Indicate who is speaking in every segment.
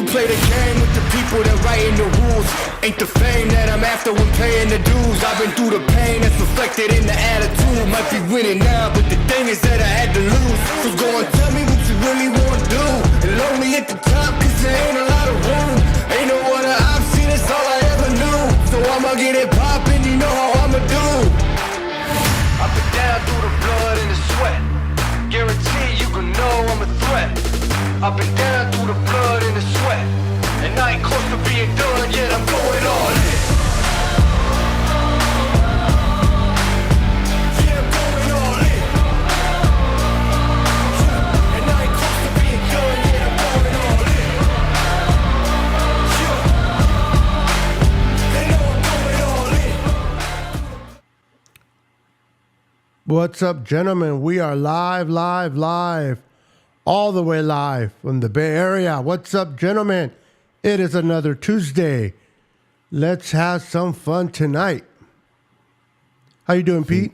Speaker 1: play the game with the people that writing the rules. Ain't the fame that I'm after when paying the dues. I've been through the pain that's reflected in the attitude. Might be winning now, but the thing is that I had to lose. So go and tell me what you really want to do. And lonely at the top, cause there ain't a lot of room. Ain't no other option, it's all I ever knew. So I'ma get it poppin', you know how I'ma do. Up and down through the blood and the sweat. Guarantee you can know I'm a threat. Up and down through the blood and the sweat. And I ain't close to being done yet, I'm going all in. Yeah, I'm going all in. And I ain't close to being done yet, I'm going all in. Yeah. They know I'm going all in.
Speaker 2: What's up, gentlemen? We are live, all the way live from the Bay Area. What's up, gentlemen? It is another Tuesday. Let's have some fun tonight. How you doing, Pete?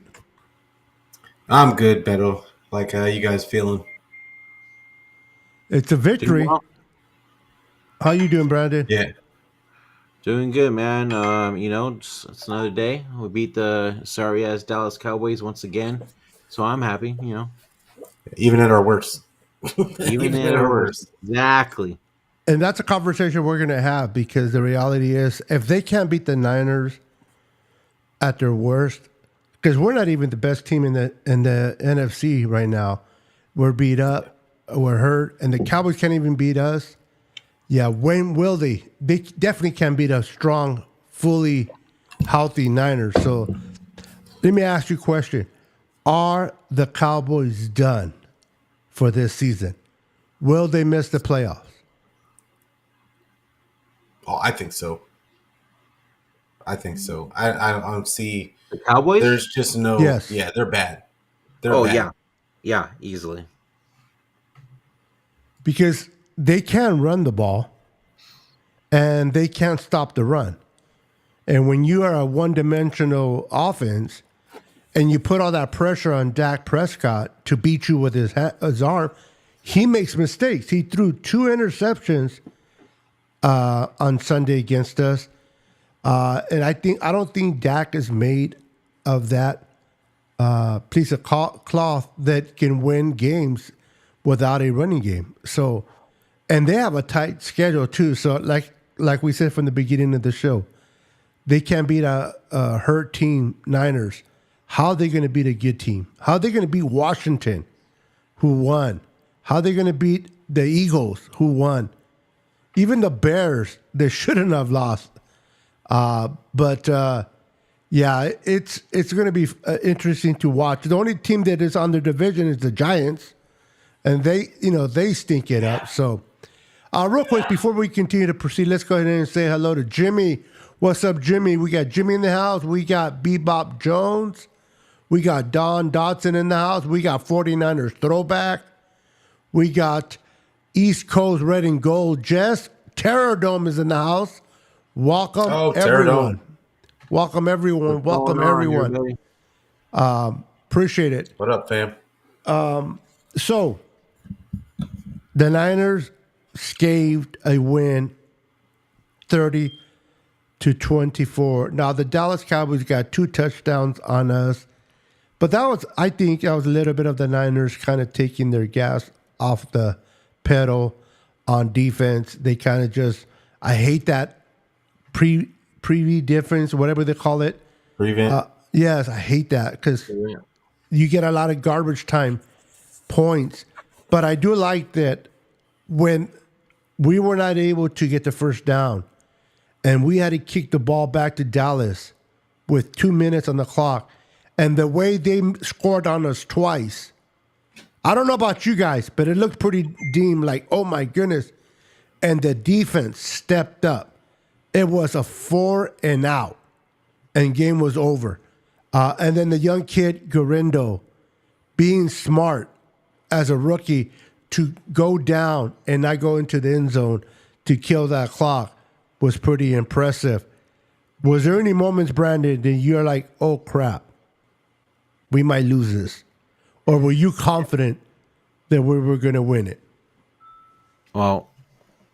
Speaker 3: I'm good, Beto. Like, how you guys feeling?
Speaker 2: It's a victory. How you doing, Brandon?
Speaker 3: Yeah.
Speaker 4: Doing good, man. It's another day. We beat the sorry-ass Dallas Cowboys once again, so I'm happy,
Speaker 3: Even at our worst.
Speaker 4: Even at our worst. Exactly.
Speaker 2: And that's a conversation we're going to have because the reality is if they can't beat the Niners at their worst, because we're not even the best team in the NFC right now. We're beat up, we're hurt, and the Cowboys can't even beat us. Yeah, when will they? They definitely can beat a strong, fully healthy Niners. So let me ask you a question. Are the Cowboys done for this season? Will they miss the playoffs?
Speaker 3: Oh, I think so. I don't see
Speaker 4: The Cowboys?
Speaker 3: There's just no.
Speaker 2: Yes.
Speaker 3: Yeah, they're bad. They're bad.
Speaker 4: Yeah, easily.
Speaker 2: Because they can run the ball and they can't stop the run. And when you are a one-dimensional offense and you put all that pressure on Dak Prescott to beat you with his arm, he makes mistakes. He threw 2 interceptions on Sunday against us. And I don't think Dak is made of that piece of cloth that can win games without a running game. So, and they have a tight schedule too. So like we said from the beginning of the show, they can't beat a hurt team, Niners. How are they going to beat a good team? How are they going to beat Washington, who won? How are they going to beat the Eagles, who won? Even the Bears, they shouldn't have lost. But it's going to be interesting to watch. The only team that is on the division is the Giants, and they stink it up. So, real quick before we continue to proceed, let's go ahead and say hello to Jimmy. What's up, Jimmy? We got Jimmy in the house. We got Bebop Jones. We got Don Dodson in the house. We got 49ers Throwback. We got East Coast Red and Gold. Jess, Terror Dome is in the house. Welcome, everyone. Welcome, everyone. Welcome, everyone. Appreciate it.
Speaker 3: What up, fam?
Speaker 2: So, the Niners scathed a win 30-24. Now, the Dallas Cowboys got 2 touchdowns on us. But I think that was a little bit of the Niners kind of taking their gas off the pedal on defense. They kind of I hate that preview difference, whatever they call it.
Speaker 3: Prevent.
Speaker 2: Yes, I hate that because you get a lot of garbage time points. But I do like that when we were not able to get the first down and we had to kick the ball back to Dallas with 2 minutes on the clock. And the way they scored on us twice, I don't know about you guys, but it looked pretty deemed like, oh my goodness. And the defense stepped up. It was a 4 and out, and game was over. And then the young kid, Garindo, being smart as a rookie to go down and not go into the end zone to kill that clock was pretty impressive. Was there any moments, Brandon, that you're like, oh, crap, we might lose this? Or were you confident that we were going to win it?
Speaker 4: Well,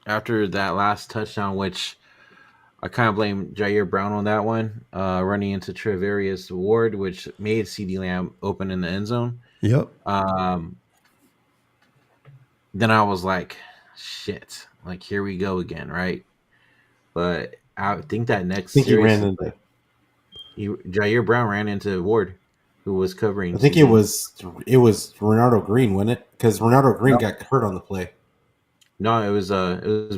Speaker 4: after that last touchdown, which I kind of blame Jair Brown on that one, running into Treverius Ward, which made CeeDee Lamb open in the end zone.
Speaker 2: Yep.
Speaker 4: Um, then I was like, shit, like here we go again, right? But I think that
Speaker 3: I
Speaker 4: next
Speaker 3: think he
Speaker 4: series,
Speaker 3: ran into.
Speaker 4: Jair Brown ran into Ward, who was covering
Speaker 3: I think
Speaker 4: CD.
Speaker 3: it was Renardo Green, wasn't it? Because Renardo Green
Speaker 4: No,
Speaker 3: got hurt on the play.
Speaker 4: no, it was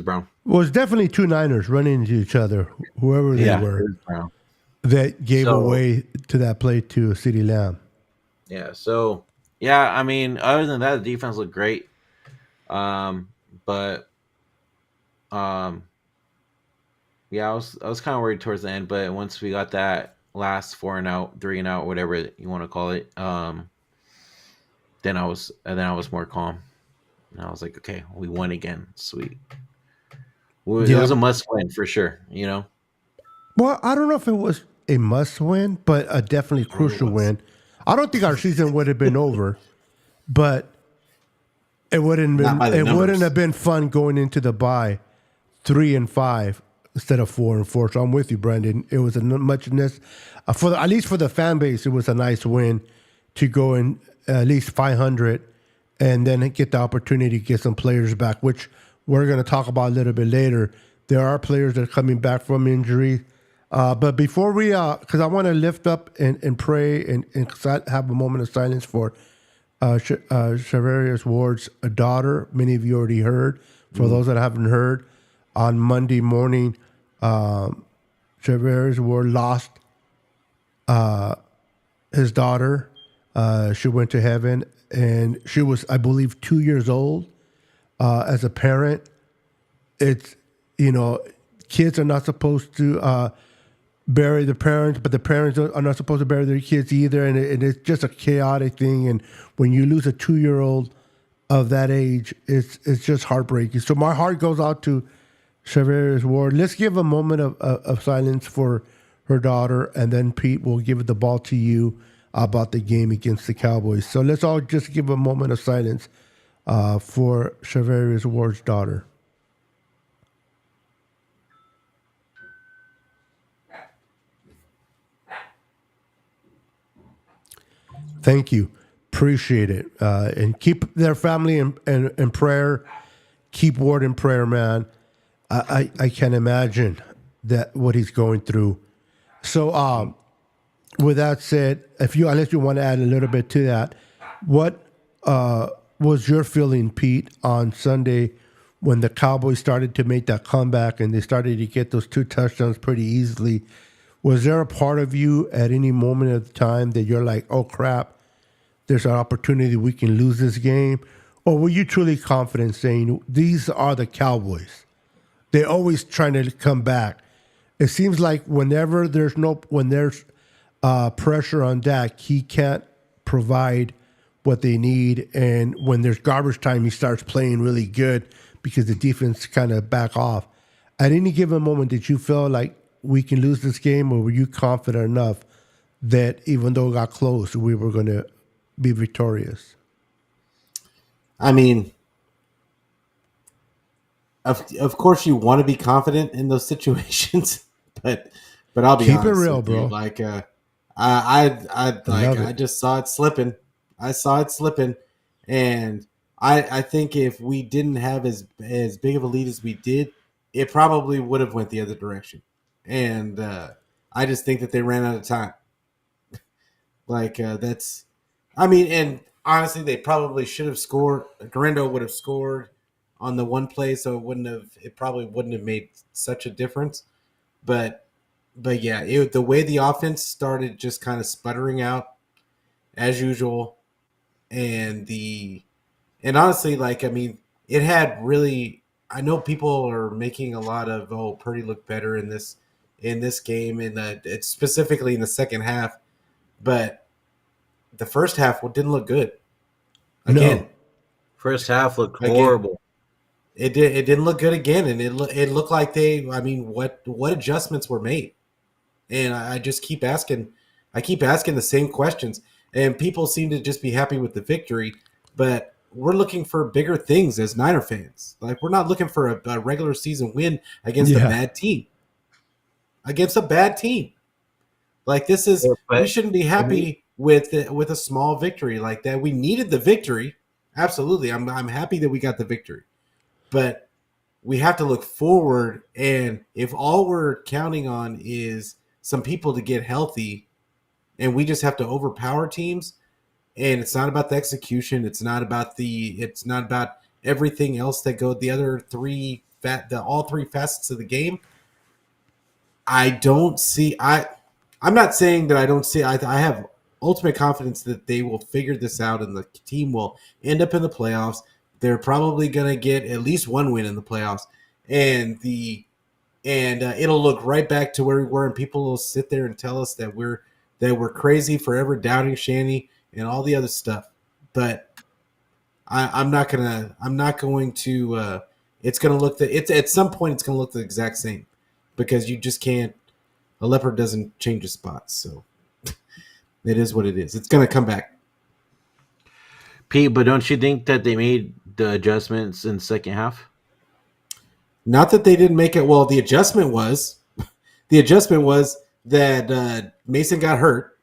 Speaker 4: Brown.
Speaker 2: Well, it's definitely two Niners running into each other, whoever they
Speaker 4: Yeah, it
Speaker 2: were,
Speaker 4: was Brown.
Speaker 2: that gave
Speaker 4: So
Speaker 2: away to that play to CeeDee Lamb.
Speaker 4: yeah, I mean, other than that, the defense looked great. But um, yeah, I was kind of worried towards the end, but once we got that last 4 and out, 3 and out, whatever you want to call it, then I was more calm. And I was like, okay, we won again, sweet. It
Speaker 2: Yeah.
Speaker 4: was a must win for sure, you know.
Speaker 2: Well, I don't know if it was a must win, but a definitely crucial win. I don't think our season would have been over, but it wouldn't
Speaker 3: Not by
Speaker 2: been
Speaker 3: the
Speaker 2: it
Speaker 3: numbers.
Speaker 2: wouldn't have been fun going into the bye 3-5 instead of 4-4. So I'm with you, Brandon. It was a muchness at least for the fan base. It was a nice win to go in at least 500 and then get the opportunity to get some players back, which we're going to talk about a little bit later. There are players that are coming back from injury. But before we, because I want to lift up and pray and have a moment of silence for Shavarius Ward's daughter. Many of you already heard. For those that haven't heard, on Monday morning, Shavarius Ward lost his daughter. She went to heaven, and she was, I believe, 2 years old. As a parent, it's, kids are not supposed to bury the parents, but the parents are not supposed to bury their kids either, and it's just a chaotic thing. And when you lose a 2-year-old of that age, it's just heartbreaking. So my heart goes out to Shavarius Ward. Let's give a moment of silence for her daughter, and then Pete will give the ball to you about the game against the Cowboys. So let's all just give a moment of silence for Shavarius Ward's daughter. Thank you. Appreciate it. And keep their family in prayer. Keep Ward in prayer, man. I can imagine that what he's going through. So with that said, unless you want to add a little bit to that, what was your feeling, Pete, on Sunday when the Cowboys started to make that comeback and they started to get those 2 touchdowns pretty easily? Was there a part of you at any moment of the time that you're like, oh, crap, there's an opportunity we can lose this game? Or were you truly confident saying, these are the Cowboys? They're always trying to come back. It seems like when there's pressure on Dak, he can't provide what they need. And when there's garbage time, he starts playing really good because the defense kind of back off. At any given moment, did you feel like we can lose this game, or were you confident enough that even though it got close, we were going to be victorious?
Speaker 3: I mean, of course, you want to be confident in those situations, but I'll be
Speaker 2: Keep
Speaker 3: honest
Speaker 2: it real,
Speaker 3: with
Speaker 2: bro.
Speaker 3: you. Like, I just saw it slipping. I saw it slipping, and I think if we didn't have as big of a lead as we did, it probably would have went the other direction. And I just think that they ran out of time. And honestly, they probably should have scored. Garendo would have scored on the one play, so it probably wouldn't have made such a difference. But yeah, the way the offense started just kind of sputtering out as usual, and honestly, it had really. I know people are making a lot of Purdy looked better in this game, and it's specifically in the second half, but the first half didn't look good. Again,
Speaker 2: No.
Speaker 4: First half looked
Speaker 3: Again.
Speaker 4: horrible.
Speaker 3: It didn't look good again, and it looked like what adjustments were made, and I just keep asking the same questions, and people seem to just be happy with the victory, but we're looking for bigger things as Niner fans. Like we're not looking for a regular season win against a bad team. Against a bad team. Like this is we shouldn't be happy with a small victory like that. We needed the victory. Absolutely. I'm happy that we got the victory. But we have to look forward, and if all we're counting on is some people to get healthy and we just have to overpower teams, and it's not about the execution, it's not about everything else that go the other all three facets of the game. I'm not saying that I don't see. I have ultimate confidence that they will figure this out, and the team will end up in the playoffs. They're probably going to get at least one win in the playoffs, and it'll look right back to where we were, and people will sit there and tell us that we're crazy forever doubting Shanny and all the other stuff. But I'm not going to. It's going to look at some point it's going to look the exact same, because you just can't. A leopard doesn't change its spots, so it is what it is. It's going to come back.
Speaker 4: Pete, but don't you think that they made the adjustments in the second half?
Speaker 3: Not that they didn't make it. Well, the adjustment was that Mason got hurt.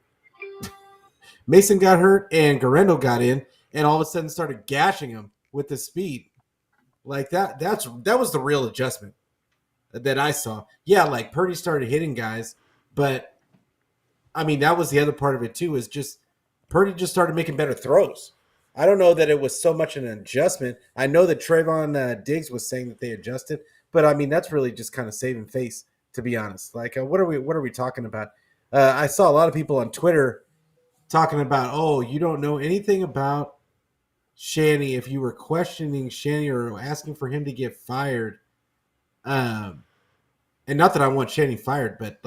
Speaker 3: Mason got hurt, and Garendo got in, and all of a sudden started gashing him with the speed. Like that was the real adjustment that I saw. Yeah, like Purdy started hitting guys, but I mean that was the other part of it too. Is just Purdy just started making better throws. I don't know that it was so much an adjustment. I know that Trayvon Diggs was saying that they adjusted, but I mean that's really just kind of saving face, to be honest. Like, what are we talking about? I saw a lot of people on Twitter talking about, oh, you don't know anything about Shanny if you were questioning Shanny or asking for him to get fired. And not that I want Shanny fired, but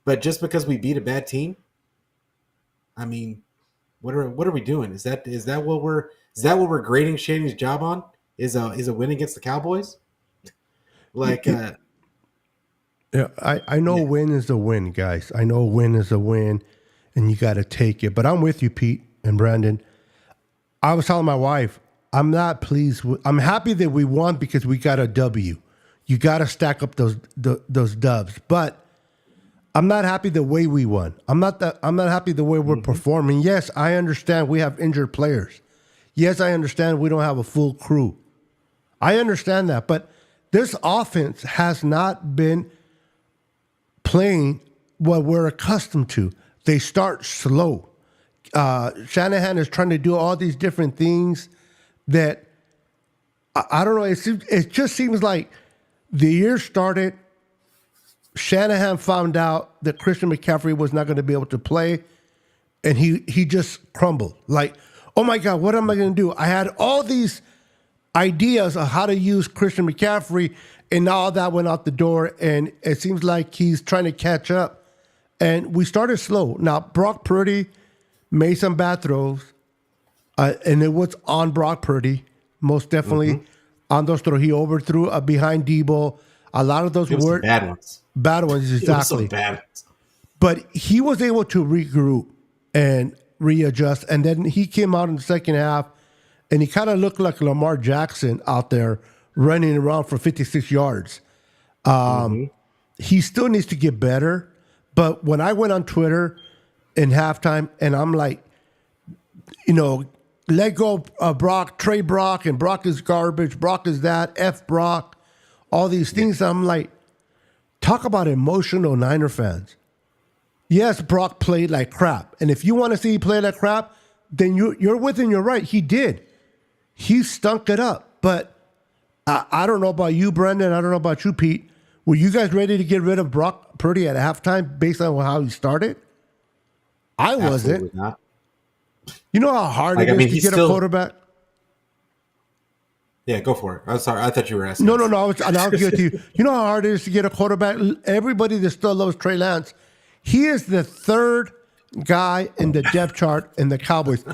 Speaker 3: but just because we beat a bad team, I mean. What are we doing? Is that what we're grading Shanny's job on? Is a win against the Cowboys? Like,
Speaker 2: yeah, I know a win is a win, guys. I know a win is a win, and you got to take it. But I'm with you, Pete and Brandon. I was telling my wife, I'm not pleased. I'm happy that we won because we got a W. You got to stack up those dubs, but. I'm not happy the way we won. I'm not happy the way we're performing. Yes, I understand we have injured players. Yes, I understand we don't have a full crew. I understand that, but this offense has not been playing what we're accustomed to. They start slow. Shanahan is trying to do all these different things that I don't know. It just seems like the year started. Shanahan found out that Christian McCaffrey was not going to be able to play, and he just crumbled. Like, oh my God, what am I going to do? I had all these ideas of how to use Christian McCaffrey, and now all that went out the door, and it seems like he's trying to catch up. And we started slow. Now, Brock Purdy made some bad throws, and it was on Brock Purdy, most definitely. On those throws, he overthrew behind Debo. A lot of those were
Speaker 3: bad ones.
Speaker 2: Bad ones, exactly.
Speaker 3: Bad ones.
Speaker 2: But he was able to regroup and readjust. And then he came out in the second half, and he kind of looked like Lamar Jackson out there running around for 56 yards. He still needs to get better. But when I went on Twitter in halftime, and I'm like, let go of Brock, trade Brock, and Brock is garbage, Brock is that, F Brock, all these things, I'm like, talk about emotional Niner fans. Yes, Brock played like crap. And if you want to see he play like crap, then you're within your right. He did. He stunk it up. But I don't know about you, Brendan. I don't know about you, Pete. Were you guys ready to get rid of Brock Purdy at halftime based on how he started? I wasn't.
Speaker 3: Absolutely not.
Speaker 2: You know how hard it is to get a quarterback?
Speaker 3: Yeah, go for it. I'm sorry. I thought you were asking.
Speaker 2: No. I'll give it to you. You know how hard it is to get a quarterback? Everybody that still loves Trey Lance, he is the third guy in the depth chart in the Cowboys.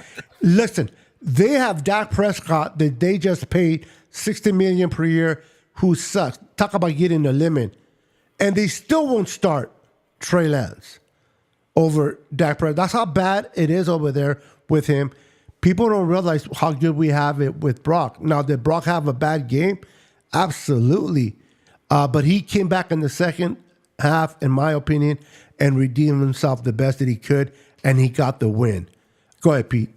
Speaker 2: Listen, they have Dak Prescott that they just paid $60 million per year, who sucks. Talk about getting a limit. And they still won't start Trey Lance over Dak Prescott. That's how bad it is over there with him. People don't realize how good we have it with Brock. Now, did Brock have a bad game? Absolutely. But he came back in the second half, in my opinion, and redeemed himself the best that he could, and he got the win. Go ahead, Pete.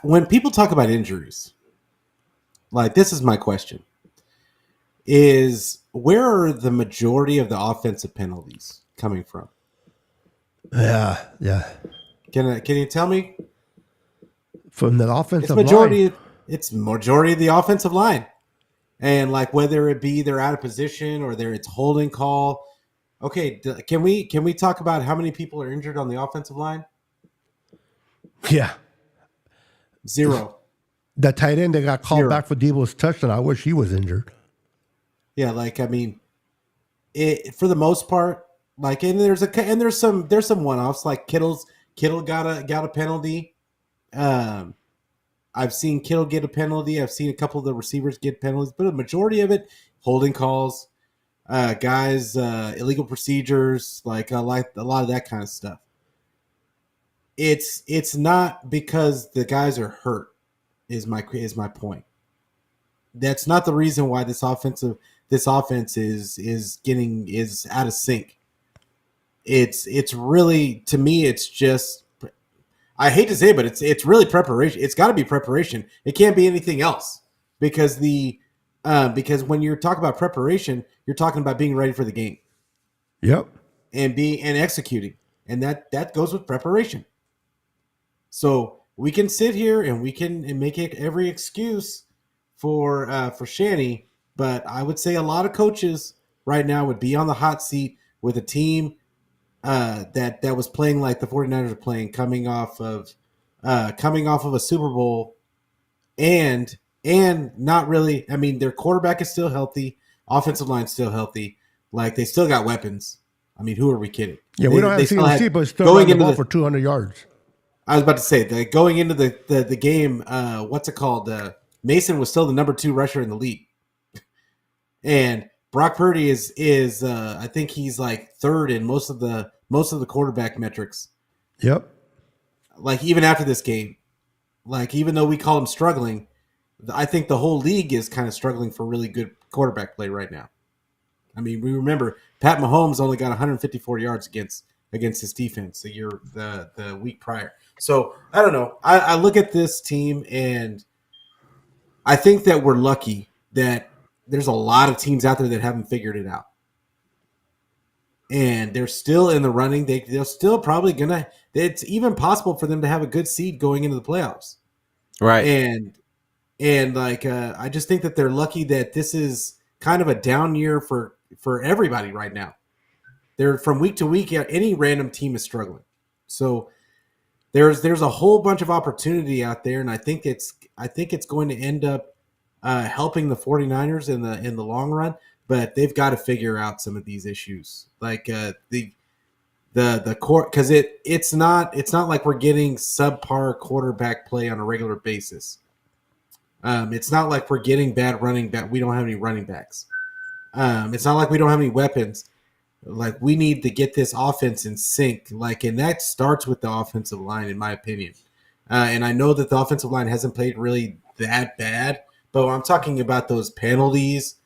Speaker 3: When people talk about injuries, like this is my question, is where are the majority of the offensive penalties coming from?
Speaker 2: Yeah.
Speaker 3: Can you tell me?
Speaker 2: From the offensive
Speaker 3: Majority.
Speaker 2: line.
Speaker 3: It's majority of the offensive line, and like whether it be they're out of position or it's holding call. Okay, can we talk about how many people are injured on the offensive line?
Speaker 2: Yeah.
Speaker 3: 0.
Speaker 2: The tight end that got called
Speaker 3: 0.
Speaker 2: back for Debo's touchdown, I wish he was injured.
Speaker 3: Yeah, like I mean, for the most part, like there's some one-offs like Kittle got a penalty. I've seen Kittle get a penalty. I've seen a couple of the receivers get penalties, but the majority of it, holding calls, guys, illegal procedures, like a lot of that kind of stuff. It's not because the guys are hurt, is my point. That's not the reason why this offense is out of sync. It's really, to me, it's just, I hate to say it, but it's really preparation. It's got to be preparation. It can't be anything else because because when you're talking about preparation, you're talking about being ready for the game.
Speaker 2: Yep.
Speaker 3: And executing, and that goes with preparation. So we can sit here and we can make every excuse for Shanny, but I would say a lot of coaches right now would be on the hot seat with a team that was playing like the 49ers are playing, coming off of a Super Bowl, and not really. I mean, their quarterback is still healthy, offensive line's still healthy, like they still got weapons. I mean, who are we kidding?
Speaker 2: Yeah, we don't have CMC, but still going the ball for 200 yards.
Speaker 3: I was about to say, going into the game, what's it called? Mason was still the number 2 rusher in the league, and Brock Purdy is I think he's like 3rd in most of the quarterback metrics.
Speaker 2: Yep.
Speaker 3: Like even after this game, like even though we call him struggling, I think the whole league is kind of struggling for really good quarterback play right now. I mean, we remember Pat Mahomes only got 154 yards against his defense the week prior. So I don't know. I look at this team and I think that we're lucky that there's a lot of teams out there that haven't figured it out. And they're still in the running. They're still probably gonna. It's even possible for them to have a good seed going into the playoffs,
Speaker 4: Right.
Speaker 3: And like I just think that they're lucky that this is kind of a down year for everybody right now. They're from week to week. Any random team is struggling, so there's a whole bunch of opportunity out there, and I think it's going to end up helping the 49ers in the long run. But they've got to figure out some of these issues, like the court, because it's not like we're getting subpar quarterback play on a regular basis. It's not like we're getting bad running back. We don't have any running backs. It's not like we don't have any weapons. Like we need to get this offense in sync. Like, and that starts with the offensive line, in my opinion. And I know that the offensive line hasn't played really that bad, but I'm talking about those penalties.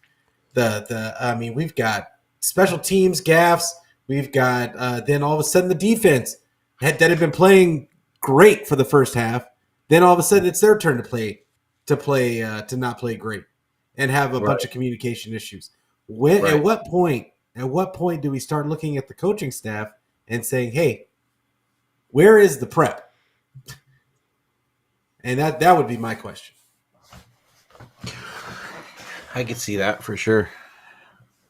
Speaker 3: I mean, we've got special teams gaffes. We've got then all of a sudden the defense that had been playing great for the first half. Then all of a sudden it's their turn to not play great and have a bunch of communication issues. At what point do we start looking at the coaching staff and saying, "Hey, where is the prep?" And that would be my question.
Speaker 4: I could see that for sure.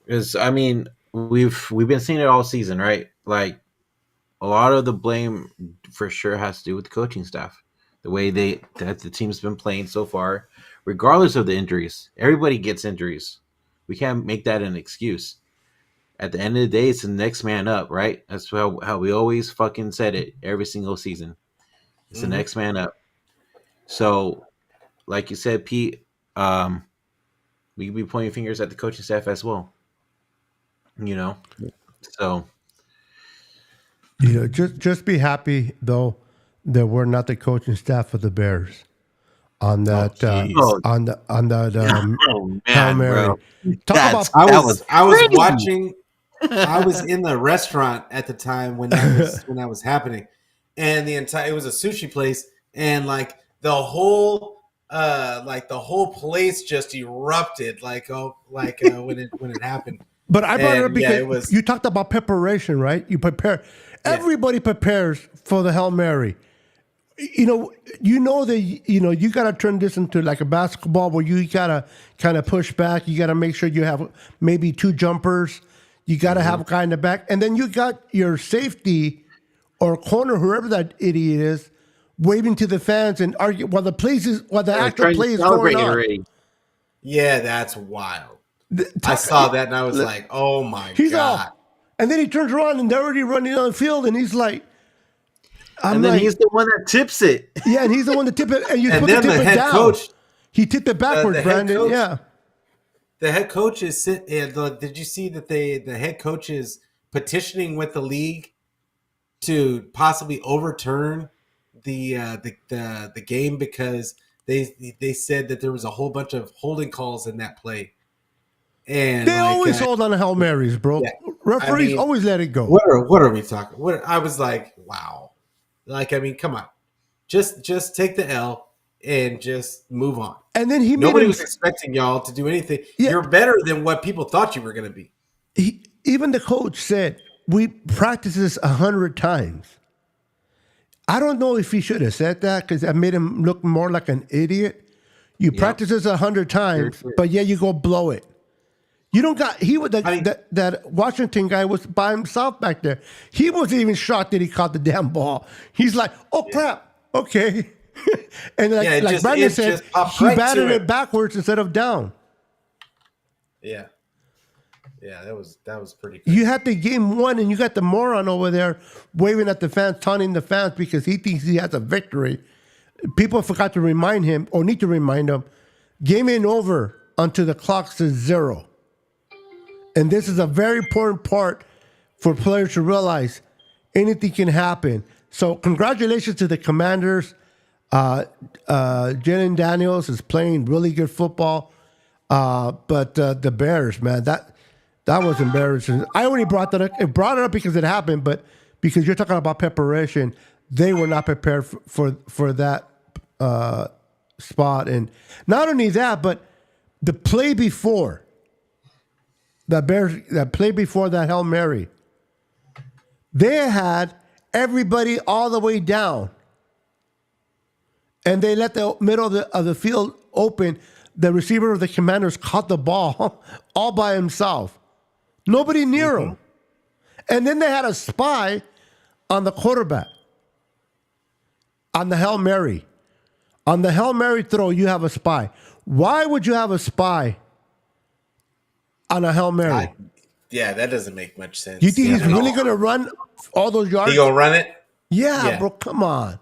Speaker 4: Because I mean, we've been seeing it all season, right? Like a lot of the blame for sure has to do with the coaching staff, the way that the team's been playing so far, regardless of the injuries. Everybody gets injuries. We can't make that an excuse. At the end of the day, it's the next man up, right? That's how we always fucking said it every single season. It's the next man up. So, like you said, Pete, we could be pointing fingers at the coaching staff as well. You know, so
Speaker 2: just be happy though that were not the coaching staff of the Bears on that
Speaker 3: jeez.
Speaker 2: on that
Speaker 4: Oh
Speaker 2: Hail
Speaker 4: man,
Speaker 2: Mary.
Speaker 4: bro.
Speaker 2: Talk about
Speaker 3: I was
Speaker 4: crazy.
Speaker 3: watching. I was in the restaurant at the time when that was happening, and it was a sushi place, and like the whole place just erupted when it happened.
Speaker 2: But I brought it up because
Speaker 3: it was
Speaker 2: you talked about preparation, right? You prepare. Everybody prepares for the Hail Mary. You know that you got to turn this into like a basketball where you got to kind of push back. You got to make sure you have maybe 2 jumpers. You got to have a guy in the back, and then you got your safety or corner, whoever that idiot is, waving to the fans and argue while the actual play is going on.
Speaker 4: Already.
Speaker 3: Yeah, that's wild. I saw that and I was like, "Oh my god!"
Speaker 2: And then he turns around and they're already running on the field, and he's like,
Speaker 4: he's the one that tips it.
Speaker 2: Yeah, and he's the one that tip it, and you
Speaker 3: And
Speaker 2: put the
Speaker 3: then
Speaker 2: tip
Speaker 3: the
Speaker 2: it
Speaker 3: head
Speaker 2: down.
Speaker 3: coach,
Speaker 2: He tipped it backwards,
Speaker 3: the head
Speaker 2: Brandon.
Speaker 3: coach-
Speaker 2: Yeah.
Speaker 3: the head coach is did you see that the head coach is petitioning with the league to possibly overturn the game because they said that there was a whole bunch of holding calls in that play. And
Speaker 2: They always hold on to Hail Marys, bro.
Speaker 3: Yeah.
Speaker 2: Referees always let it go.
Speaker 3: What are we talking? I was like, wow. Like, I mean, come on. Just take the L and just move on.
Speaker 2: And then
Speaker 3: Nobody was expecting y'all to do anything.
Speaker 2: Yeah.
Speaker 3: You're better than what people thought you were going to be.
Speaker 2: Even the coach said, we practice this 100 times. I don't know if he should have said that because that made him look more like an idiot. You practice this 100 times, but you go blow it. You don't got that Washington guy was by himself back there. He wasn't even shocked that he caught the damn ball. He's like, "Oh crap, okay." And like Brandon said, he batted it backwards instead of down.
Speaker 3: Yeah, that was pretty good.
Speaker 2: You had the game won, and you got the moron over there waving at the fans, taunting the fans because he thinks he has a victory. People forgot to remind him, or need to remind him, game ain't over until the clock says 0. And this is a very important part for players to realize anything can happen. So congratulations to the Commanders. Jalen Daniels is playing really good football. But the Bears, man, that was embarrassing. I only brought that up. I brought it up because it happened, but because you're talking about preparation, they were not prepared for that spot. And not only that, but the play before. That play before that Hail Mary, they had everybody all the way down, and they let the middle of the field open. The receiver of the Commanders caught the ball all by himself, nobody near him, and then they had a spy on the quarterback on the Hail Mary. On the Hail Mary throw, you have a spy. Why would you have a spy on a Hail Mary?
Speaker 3: That doesn't make much sense.
Speaker 2: You think he's really going to run all those yards?
Speaker 3: He going to run it?
Speaker 2: Yeah, bro, come on.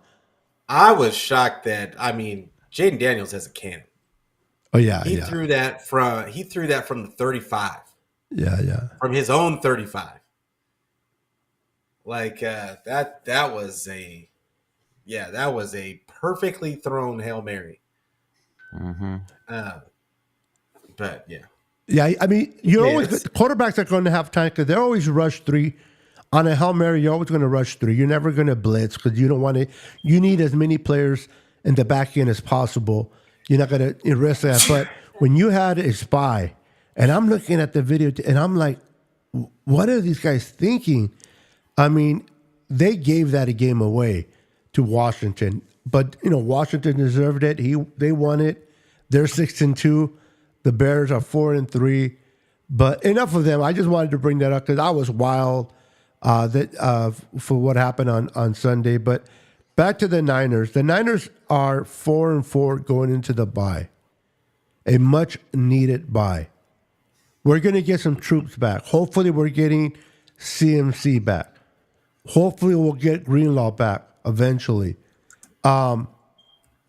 Speaker 3: I was shocked that, Jaden Daniels has a cannon.
Speaker 2: Oh, yeah,
Speaker 3: He threw that from the 35.
Speaker 2: Yeah.
Speaker 3: From his own 35. Like, that was a perfectly thrown Hail Mary.
Speaker 4: Mm-hmm.
Speaker 3: But, yeah.
Speaker 2: Yeah, I mean, quarterbacks are going to have time because they're always rush 3. On a Hail Mary, you're always going to rush 3. You're never going to blitz because you don't want to. You need as many players in the back end as possible. You're not going to risk that. But when you had a spy, and I'm looking at the video, and I'm like, what are these guys thinking? I mean, they gave that a game away to Washington. But, Washington deserved it. They won it. They're 6-2. The Bears are 4-3, but enough of them. I just wanted to bring that up because I was wild for what happened on Sunday. But back to the Niners. The Niners are 4-4 going into the bye, a much needed bye. We're going to get some troops back. Hopefully, we're getting CMC back. Hopefully, we'll get Greenlaw back eventually. I'm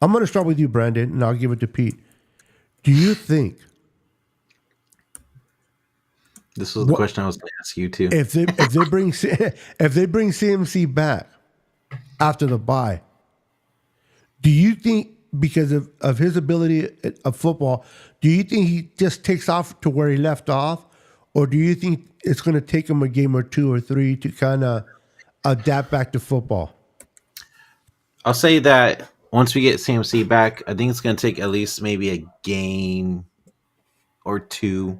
Speaker 2: going to start with you, Brandon, and I'll give it to Pete. Do you think
Speaker 4: this was the question I was going to ask you too?
Speaker 2: If they bring CMC back after the bye, Do you think because of his ability of football, do you think he just takes off to where he left off? Or do you think it's going to take him a game or two or three to kind of adapt back to football?
Speaker 4: I'll say that once we get CMC back, I think it's going to take at least maybe a game or two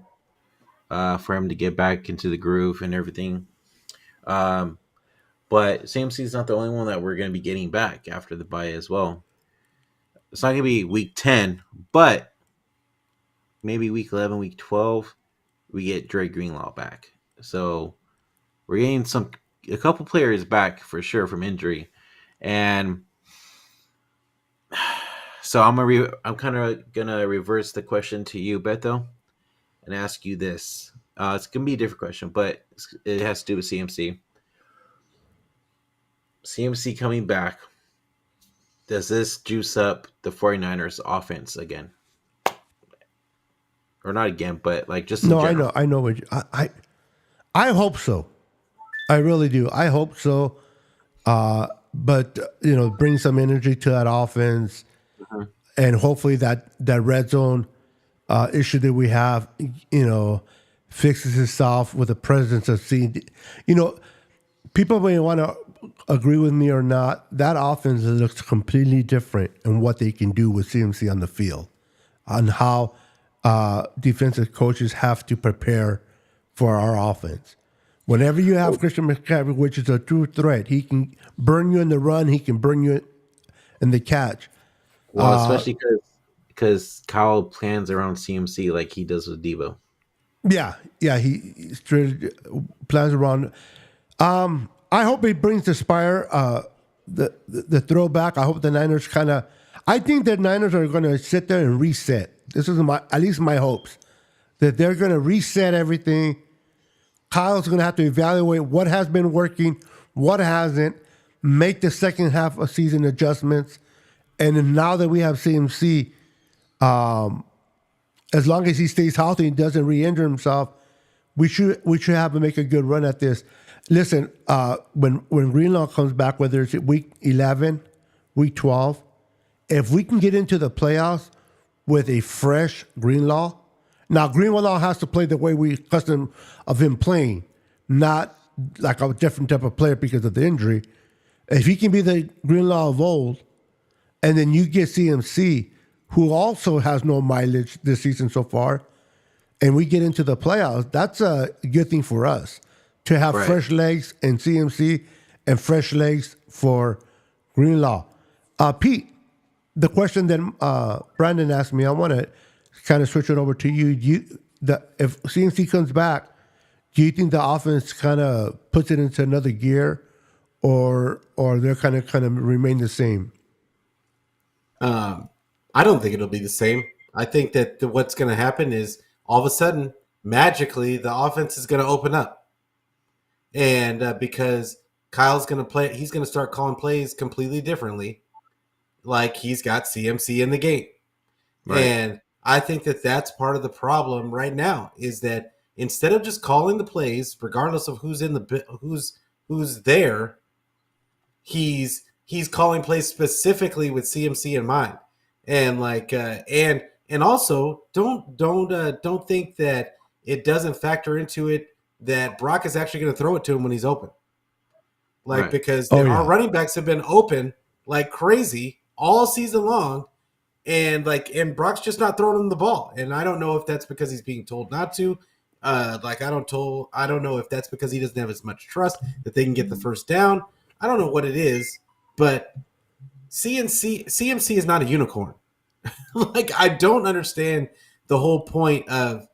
Speaker 4: for him to get back into the groove and everything. Um, but CMC is not the only one that we're going to be getting back after the bye as well. It's not going to be week 10, but maybe week 11, week 12, we get Dre Greenlaw back. So we're getting a couple players back for sure from injury. And so I'm kind of gonna reverse the question to you, Beto, and ask you this. It's gonna be a different question, but it has to do with CMC. CMC coming back. Does this juice up the 49ers offense again? Or not again, but like just in
Speaker 2: No,
Speaker 4: general.
Speaker 2: I know what I hope so. I really do. I hope so. But bring some energy to that offense, and hopefully that red zone issue that we have, fixes itself with the presence of seeing. People may want to agree with me or not. That offense looks completely different in what they can do with CMC on the field, on how defensive coaches have to prepare for our offense. Whenever you have Christian McCaffrey, which is a true threat, he can burn you in the run. He can burn you in the catch.
Speaker 4: Well, especially because Kyle plans around CMC like he does with Debo.
Speaker 2: Yeah, he straight plans around. I hope he brings the Spire, the throwback. I hope the Niners I think the Niners are going to sit there and reset. This is at least my hopes, that they're going to reset everything. Kyle's going to have to evaluate what has been working, what hasn't, make the second half of season adjustments. And then now that we have CMC, as long as he stays healthy and doesn't re-injure himself, we should have to make a good run at this. Listen, when Greenlaw comes back, whether it's week 11, week 12, if we can get into the playoffs with a fresh Greenlaw. Now, Greenlaw has to play the way we custom of him playing, not like a different type of player because of the injury. If he can be the Greenlaw of old, and then you get CMC, who also has no mileage this season so far, and we get into the playoffs, that's a good thing for us to have fresh legs in CMC and fresh legs for Greenlaw. Pete, the question that Brandon asked me, I want to kind of switch it over to you. If CMC comes back, do you think the offense kind of puts it into another gear, or they're kind of remain the same?
Speaker 3: I don't think it'll be the same. I think that what's going to happen is all of a sudden, magically, the offense is going to open up, and because Kyle's going to play, he's going to start calling plays completely differently, like he's got CMC in the game, right. And I think that that's part of the problem right now is that instead of just calling the plays, regardless of who's in who's there, he's calling plays specifically with CMC in mind, and and also don't think that it doesn't factor into it that Brock is actually going to throw it to him when he's open, because our running backs have been open like crazy all season long. And Brock's just not throwing him the ball, and I don't know if that's because he's being told not to. I don't know if that's because he doesn't have as much trust that they can get the first down. I don't know what it is, but CMC is not a unicorn. I don't understand the whole point of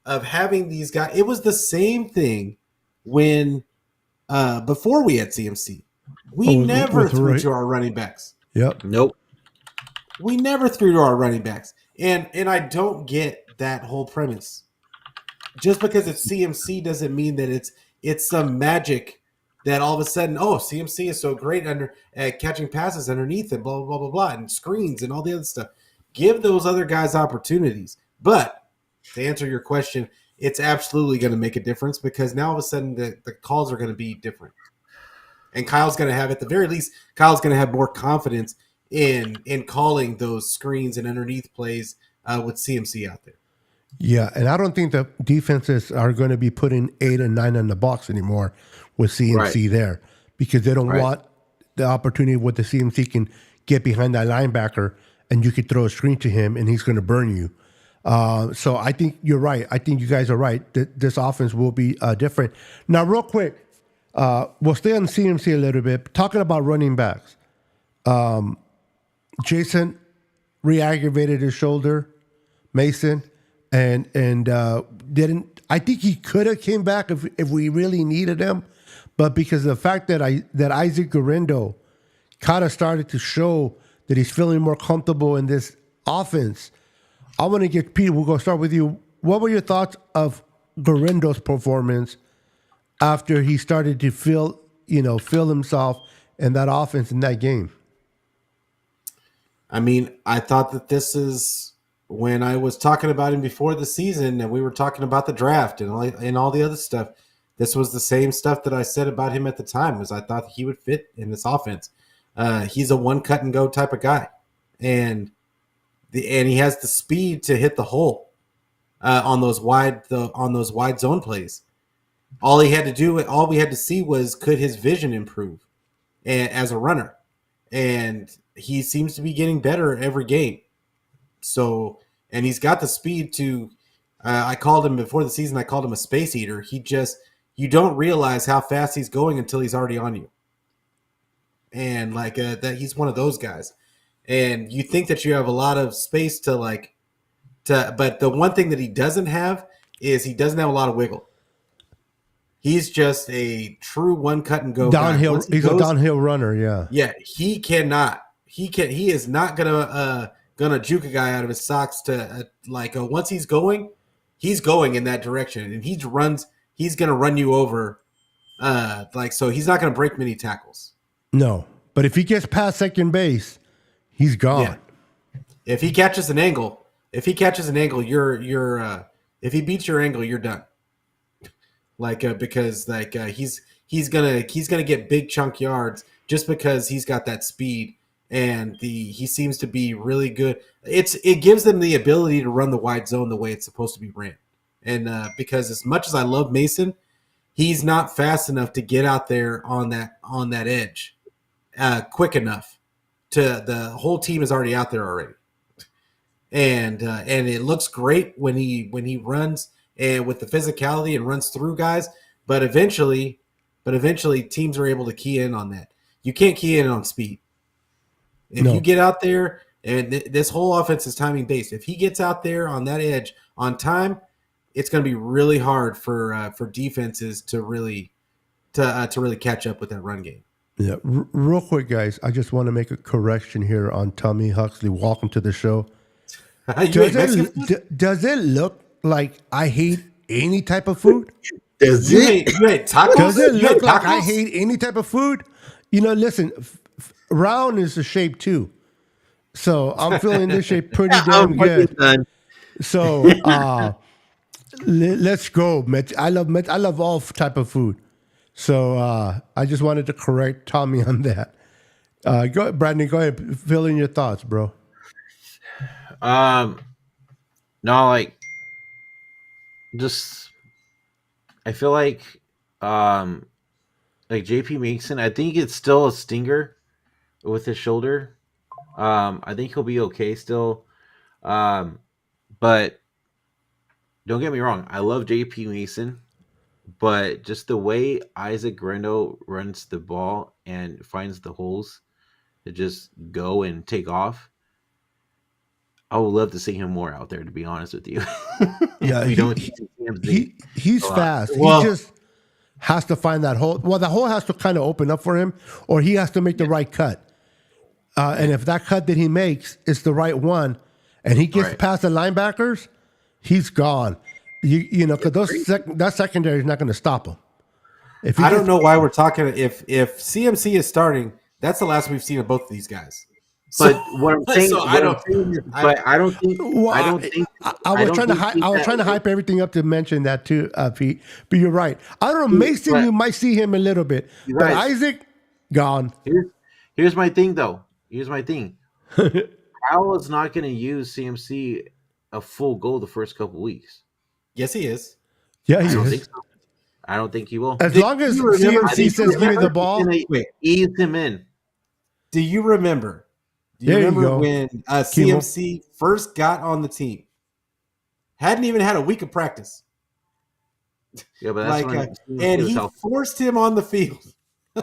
Speaker 3: having these guys. It was the same thing when before we had CMC. We never threw to our running backs.
Speaker 2: Yep.
Speaker 4: Nope.
Speaker 3: We never threw to our running backs. And I don't get that whole premise. Just because it's CMC doesn't mean that it's some magic that all of a sudden, CMC is so great at catching passes underneath and blah, blah, blah, blah, blah, and screens and all the other stuff. Give those other guys opportunities. But to answer your question, it's absolutely going to make a difference because now all of a sudden the calls are going to be different. And Kyle's going to have, at the very least, more confidence in calling those screens and underneath plays with CMC out there.
Speaker 2: Yeah, and I don't think the defenses are going to be putting 8 and 9 in the box anymore with
Speaker 4: Right.
Speaker 2: CMC there because they don't
Speaker 4: Right.
Speaker 2: want the opportunity with the CMC can get behind that linebacker and you could throw a screen to him and he's going to burn you. So I think you're right. I think you guys are right. This offense will be different. Now, real quick, we'll stay on CMC a little bit. Talking about running backs, Jason re-aggravated his shoulder, Mason, and didn't. I think he could have came back if we really needed him, but because of the fact that Isaac Guerrero kind of started to show that he's feeling more comfortable in this offense. I want to get Pete. We'll go start with you. What were your thoughts of Guerrero's performance after he started to feel himself in that offense in that game?
Speaker 3: I mean, I thought that this is when I was talking about him before the season, and we were talking about the draft and all the other stuff. This was the same stuff that I said about him at the time. Was I thought he would fit in this offense. He's a one cut and go type of guy, and he has the speed to hit the hole on those wide zone plays. All we had to see was could his vision improve as a runner, and he seems to be getting better every game. So, and he's got the speed to. I called him before the season. I called him a space eater. You don't realize how fast he's going until he's already on you. And that he's one of those guys. And you think that you have a lot of space but the one thing that he doesn't have is he doesn't have a lot of wiggle. He's just a true one cut and go
Speaker 2: downhill.
Speaker 3: Guy.
Speaker 2: He's a downhill runner. Yeah.
Speaker 3: Yeah, he cannot. He is not gonna juke a guy out of his socks to once he's going in that direction, and he's gonna run you over. So he's not gonna break many tackles.
Speaker 2: No, but if he gets past second base, he's gone.
Speaker 3: Yeah. If he catches an angle, you're if he beats your angle, you're done. Because he's gonna get big chunk yards just because he's got that speed and he seems to be really good. It gives them the ability to run the wide zone the way it's supposed to be ran. And because as much as I love Mason, he's not fast enough to get out there on that edge quick enough. The whole team is already out there already, and it looks great when he runs and with the physicality and runs through guys. But eventually teams are able to key in on that. You can't key in on speed. If you get out there, and this whole offense is timing based. If he gets out there on that edge on time, it's going to be really hard for defenses to really catch up with that run game.
Speaker 2: Yeah, real quick, guys. I just want to make a correction here on Tommy Huxley. Welcome to the show. Does it look like I hate any type of food?
Speaker 3: Does you hate tacos?
Speaker 2: Does it look like I hate any type of food? Listen, round is the shape too. So I'm feeling this shape pretty damn good. So let's go, Mitch. I love all type of food. So I just wanted to correct Tommy on that. Brandon, go ahead. Fill in your thoughts, bro.
Speaker 4: No, I feel like JP Mason, I think it's still a stinger with his shoulder. I think he'll be okay still. But don't get me wrong, I love JP Mason, but just the way Isaac Guerrero runs the ball and finds the holes to just go and take off, I would love to see him more out there, to be honest with you.
Speaker 2: Yeah, he's fast.
Speaker 3: Well,
Speaker 2: he just has to find that hole. Well, the hole has to kind of open up for him, or he has to make the right cut. And if that cut that he makes is the right one, and he gets past the linebackers, he's gone. Because that secondary is not going to stop him.
Speaker 3: I don't know why we're talking. If CMC is starting, that's the last we've seen of both of these guys.
Speaker 4: But what I'm saying, I don't think. I
Speaker 2: was trying to hype everything up to mention that too, Pete. But you're right. I don't know. Mason, you might see him a little bit, but Isaac, gone.
Speaker 4: Here's my thing, though. Here's my thing. Kyle is not going to use CMC a full goal the first couple weeks.
Speaker 3: Yes, he is.
Speaker 2: Yeah,
Speaker 4: I
Speaker 2: he
Speaker 4: don't
Speaker 2: is.
Speaker 4: think so. I don't think he will.
Speaker 2: As
Speaker 3: Did
Speaker 2: long as
Speaker 3: you remember-
Speaker 4: I
Speaker 2: CMC
Speaker 4: think
Speaker 2: says, "Give me the ball."
Speaker 4: He's going
Speaker 3: Wait.
Speaker 4: to ease him in.
Speaker 3: Do you remember?
Speaker 2: There you go.
Speaker 3: When CMC first got on the team? Hadn't even had a week of practice.
Speaker 4: Yeah, but that's when
Speaker 3: and
Speaker 4: was
Speaker 3: he
Speaker 4: healthy.
Speaker 3: forced him on the field.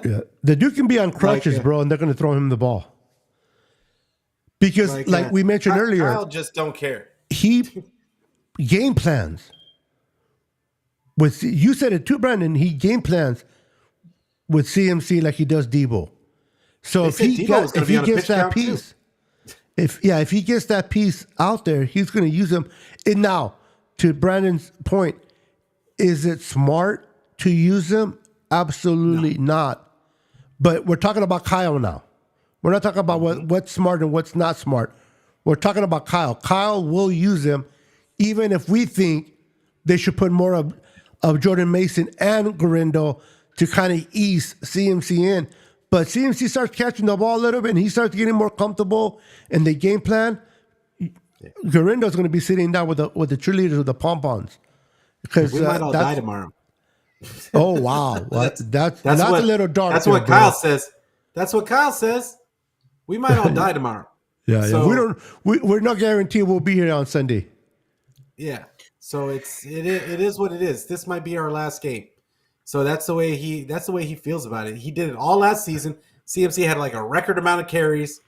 Speaker 2: Yeah. The dude can be on crutches, bro, and they're going to throw him the ball. Because, like we mentioned earlier,
Speaker 3: Kyle just don't care.
Speaker 2: he game plans. You said it too, Brandon. He game plans with CMC like he does Debo. So
Speaker 3: They
Speaker 2: if
Speaker 3: said
Speaker 2: he
Speaker 3: Debo was gonna be on a
Speaker 2: gets
Speaker 3: pitch
Speaker 2: that
Speaker 3: count, too.
Speaker 2: piece, if he gets that piece out there, he's going to use him. And now, to Brandon's point, is it smart to use him? Absolutely not. But we're talking about Kyle now. We're not talking about what's smart and what's not smart. We're talking about Kyle. Kyle will use him, even if we think they should put more of Jordan Mason and Garindo to kind of ease CMC in. But CMC starts catching the ball a little bit, and he starts getting more comfortable in the game plan. Garindo's going to be sitting down with the cheerleaders with the pom-poms. Because
Speaker 3: We might all die tomorrow.
Speaker 2: Oh, wow. That's a little dark.
Speaker 3: That's
Speaker 2: there,
Speaker 3: what
Speaker 2: bro.
Speaker 3: Kyle says. That's what Kyle says. We might all die tomorrow.
Speaker 2: Yeah,
Speaker 3: So-
Speaker 2: we're not guaranteed we'll be here on Sunday.
Speaker 3: Yeah. So it is what it is. This might be our last game. So that's the way he feels about it. He did it all last season. CMC had like a record amount of carries.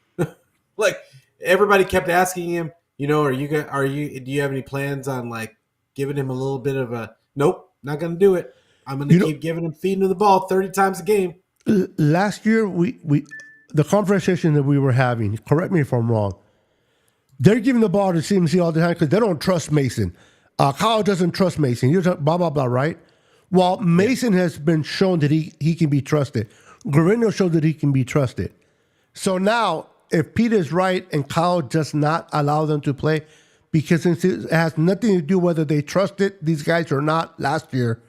Speaker 3: Like everybody kept asking him, do you have any plans on like giving him a little bit of a nope, not going to do it. I'm going to keep feeding him the ball 30 times a game.
Speaker 2: Last year the conversation that we were having, correct me if I'm wrong, they're giving the ball to CMC all the time because they don't trust Mason. Kyle doesn't trust Mason. You're blah, blah, blah, right? Well, Mason has been shown that he can be trusted. Garindo showed that he can be trusted. So now, if Peter is right and Kyle does not allow them to play, because it has nothing to do whether they trusted these guys or not last year,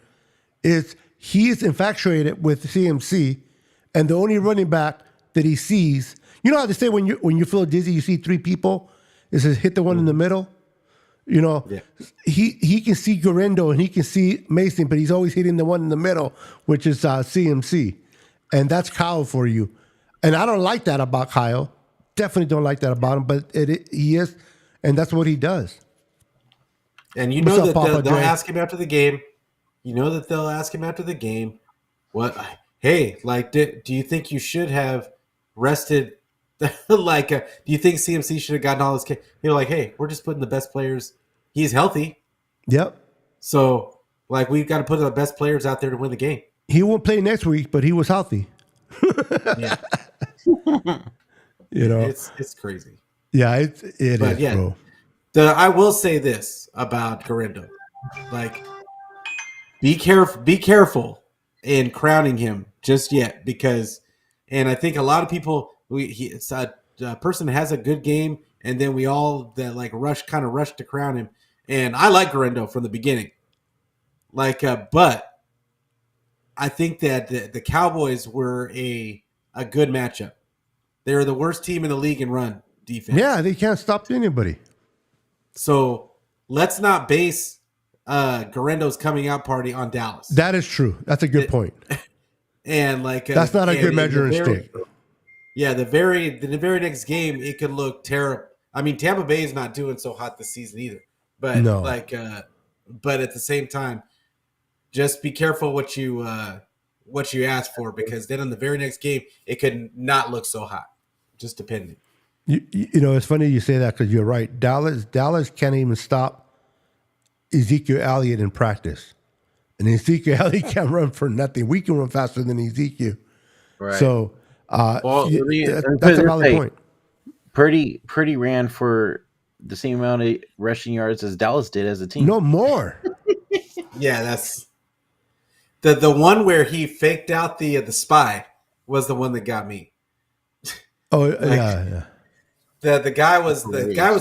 Speaker 2: he's infatuated with CMC, and the only running back that he sees, you know how they say when you feel dizzy, you see three people? It says hit the one in the middle. He can see Garindo and he can see Mason, but he's always hitting the one in the middle, which is CMC. And that's Kyle for you. And I don't like that about Kyle. Definitely don't like that about him, but he is, and that's what he does.
Speaker 3: And you
Speaker 2: What's
Speaker 3: know
Speaker 2: up,
Speaker 3: that
Speaker 2: Papa
Speaker 3: they'll
Speaker 2: J?
Speaker 3: ask him after the game. You know that they'll ask him after the game, hey, like, do you think you should have rested? Do you think CMC should have gotten all this? You're like, hey, we're just putting the best players. He's healthy.
Speaker 2: Yep.
Speaker 3: So, like, we've got to put the best players out there to win the game.
Speaker 2: He won't play next week, but he was healthy.
Speaker 3: Yeah. It's crazy.
Speaker 2: Yeah, it is,
Speaker 3: yeah,
Speaker 2: bro.
Speaker 3: I will say this about Garindo. Like, be careful in crowning him just yet, because, and I think a lot of people, it's a person has a good game, and then we all that like rush to crown him. And I like Garindo from the beginning, but I think that the Cowboys were a good matchup. They were the worst team in the league in run defense.
Speaker 2: Yeah, they can't stop anybody.
Speaker 3: So let's not base Garindo's coming out party on Dallas.
Speaker 2: That is true. That's a good point.
Speaker 3: And
Speaker 2: that's not a good measuring stick.
Speaker 3: Yeah, the very next game it could look terrible. I mean, Tampa Bay is not doing so hot this season either. But
Speaker 2: no.
Speaker 3: But at the same time, just be careful what you ask for, because then in the very next game it could not look so hot. Just depending.
Speaker 2: It's funny you say that, because you're right. Dallas can't even stop Ezekiel Elliott in practice, and Ezekiel Elliott can't run for nothing. We can run faster than Ezekiel.
Speaker 4: Right.
Speaker 2: So, that's a valid point.
Speaker 4: Purdy ran for the same amount of rushing yards as Dallas did as a team.
Speaker 2: No more.
Speaker 3: Yeah, that's the one where he faked out the spy was the one that got me.
Speaker 2: Oh, yeah.
Speaker 3: The guy was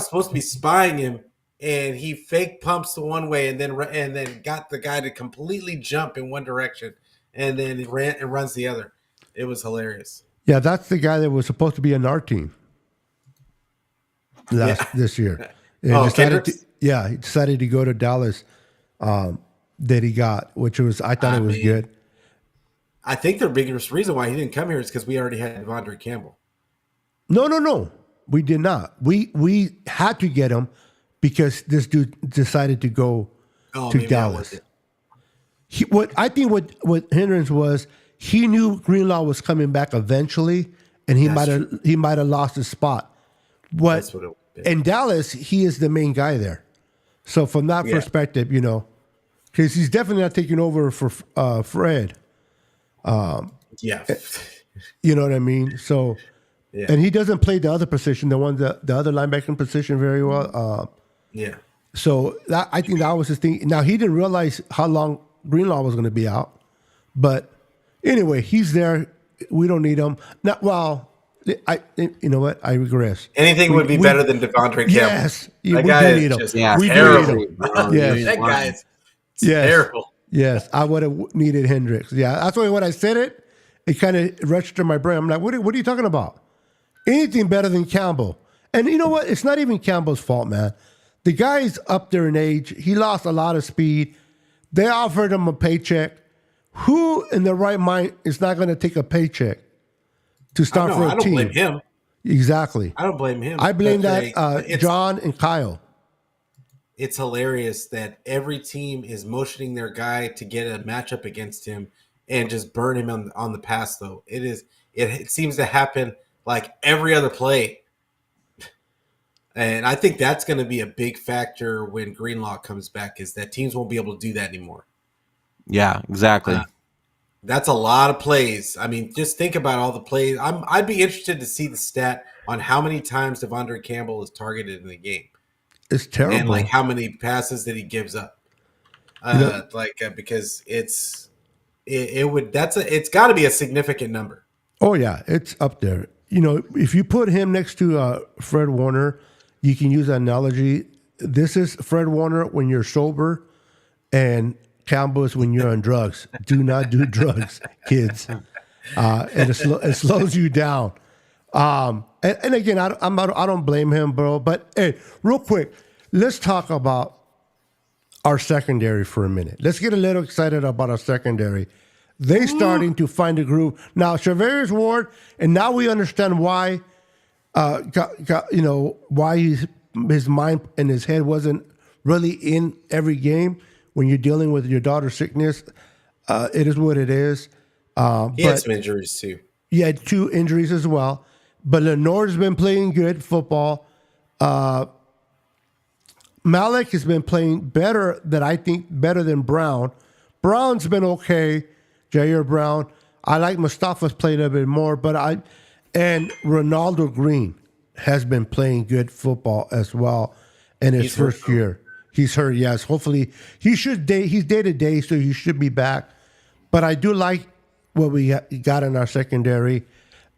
Speaker 3: supposed to be spying him, and he fake pumps the one way, and then got the guy to completely jump in one direction, and then he runs the other. It was hilarious.
Speaker 2: Yeah, that's the guy that was supposed to be on our team. this year. And
Speaker 3: Oh,
Speaker 2: decided
Speaker 3: Kendricks?
Speaker 2: he decided to go to Dallas. That he got, which was I thought it was good.
Speaker 3: I think the biggest reason why he didn't come here is because we already had Devondre Campbell.
Speaker 2: No, we did not. We had to get him because this dude decided to go
Speaker 3: Oh,
Speaker 2: to
Speaker 3: maybe that was
Speaker 2: Dallas.
Speaker 3: it.
Speaker 2: What hindrance was, he knew Greenlaw was coming back eventually, and he might have lost his spot.
Speaker 3: That's what it was.
Speaker 2: In Dallas, he is the main guy there. So from that perspective, because he's definitely not taking over for Fred.
Speaker 3: Yeah.
Speaker 2: You know what I mean? So, and he doesn't play the other position, the other linebacking position very well.
Speaker 3: Yeah.
Speaker 2: So I think that was his thing. Now he didn't realize how long Greenlaw was going to be out, but anyway, he's there. We don't need him. Not well. You know what? I regress.
Speaker 3: Anything would be better than Devondre Campbell.
Speaker 2: Yes,
Speaker 3: that
Speaker 2: we
Speaker 3: guy
Speaker 2: do need
Speaker 3: is
Speaker 2: him.
Speaker 3: just
Speaker 2: We do
Speaker 3: terrible.
Speaker 2: need him. Yes.
Speaker 3: That guy is
Speaker 2: Yes.
Speaker 3: terrible.
Speaker 2: Yes, I would have needed Hendricks. Yeah, that's why when I said it, it kind of registered in my brain. I'm like, what are you talking about? Anything better than Campbell? And you know what? It's not even Campbell's fault, man. The guy's up there in age. He lost a lot of speed. They offered him a paycheck. Who in their right mind is not going to take a paycheck to start for a team?
Speaker 3: I don't blame him.
Speaker 2: Exactly.
Speaker 3: I don't blame him.
Speaker 2: I blame
Speaker 3: But
Speaker 2: that John and Kyle.
Speaker 3: It's hilarious that every team is motioning their guy to get a matchup against him and just burn him on the pass, though. It seems to happen like every other play. And I think that's going to be a big factor when Greenlaw comes back, is that teams won't be able to do that anymore.
Speaker 4: Yeah, exactly.
Speaker 3: That's a lot of plays. I mean, just think about all the plays. I'd be interested to see the stat on how many times Devondre Campbell is targeted in the game.
Speaker 2: It's terrible.
Speaker 3: And like how many passes that he gives up. Because it's got to be a significant number.
Speaker 2: Oh yeah, it's up there. If you put him next to Fred Warner, you can use that analogy. This is Fred Warner when you're sober, and Campbell is when you're on drugs. Do not do drugs, kids. And it slows you down. And again, I don't blame him, bro. But hey, real quick, let's talk about our secondary for a minute. Let's get a little excited about our secondary. They starting to find a groove now. Charvarius Ward, and now we understand why. Why his mind and his head wasn't really in every game when you're dealing with your daughter's sickness. It is what it is.
Speaker 3: He had some injuries too.
Speaker 2: He had 2 injuries as well. But Lenore's been playing good football. Malik has been playing better than Brown. Brown's been okay. Jair Brown. I like Mustafa's played a bit more, and Ronaldo Green has been playing good football as well in his first year. He's hurt, yes. Hopefully, he's day-to-day, so he should be back. But I do like what we got in our secondary.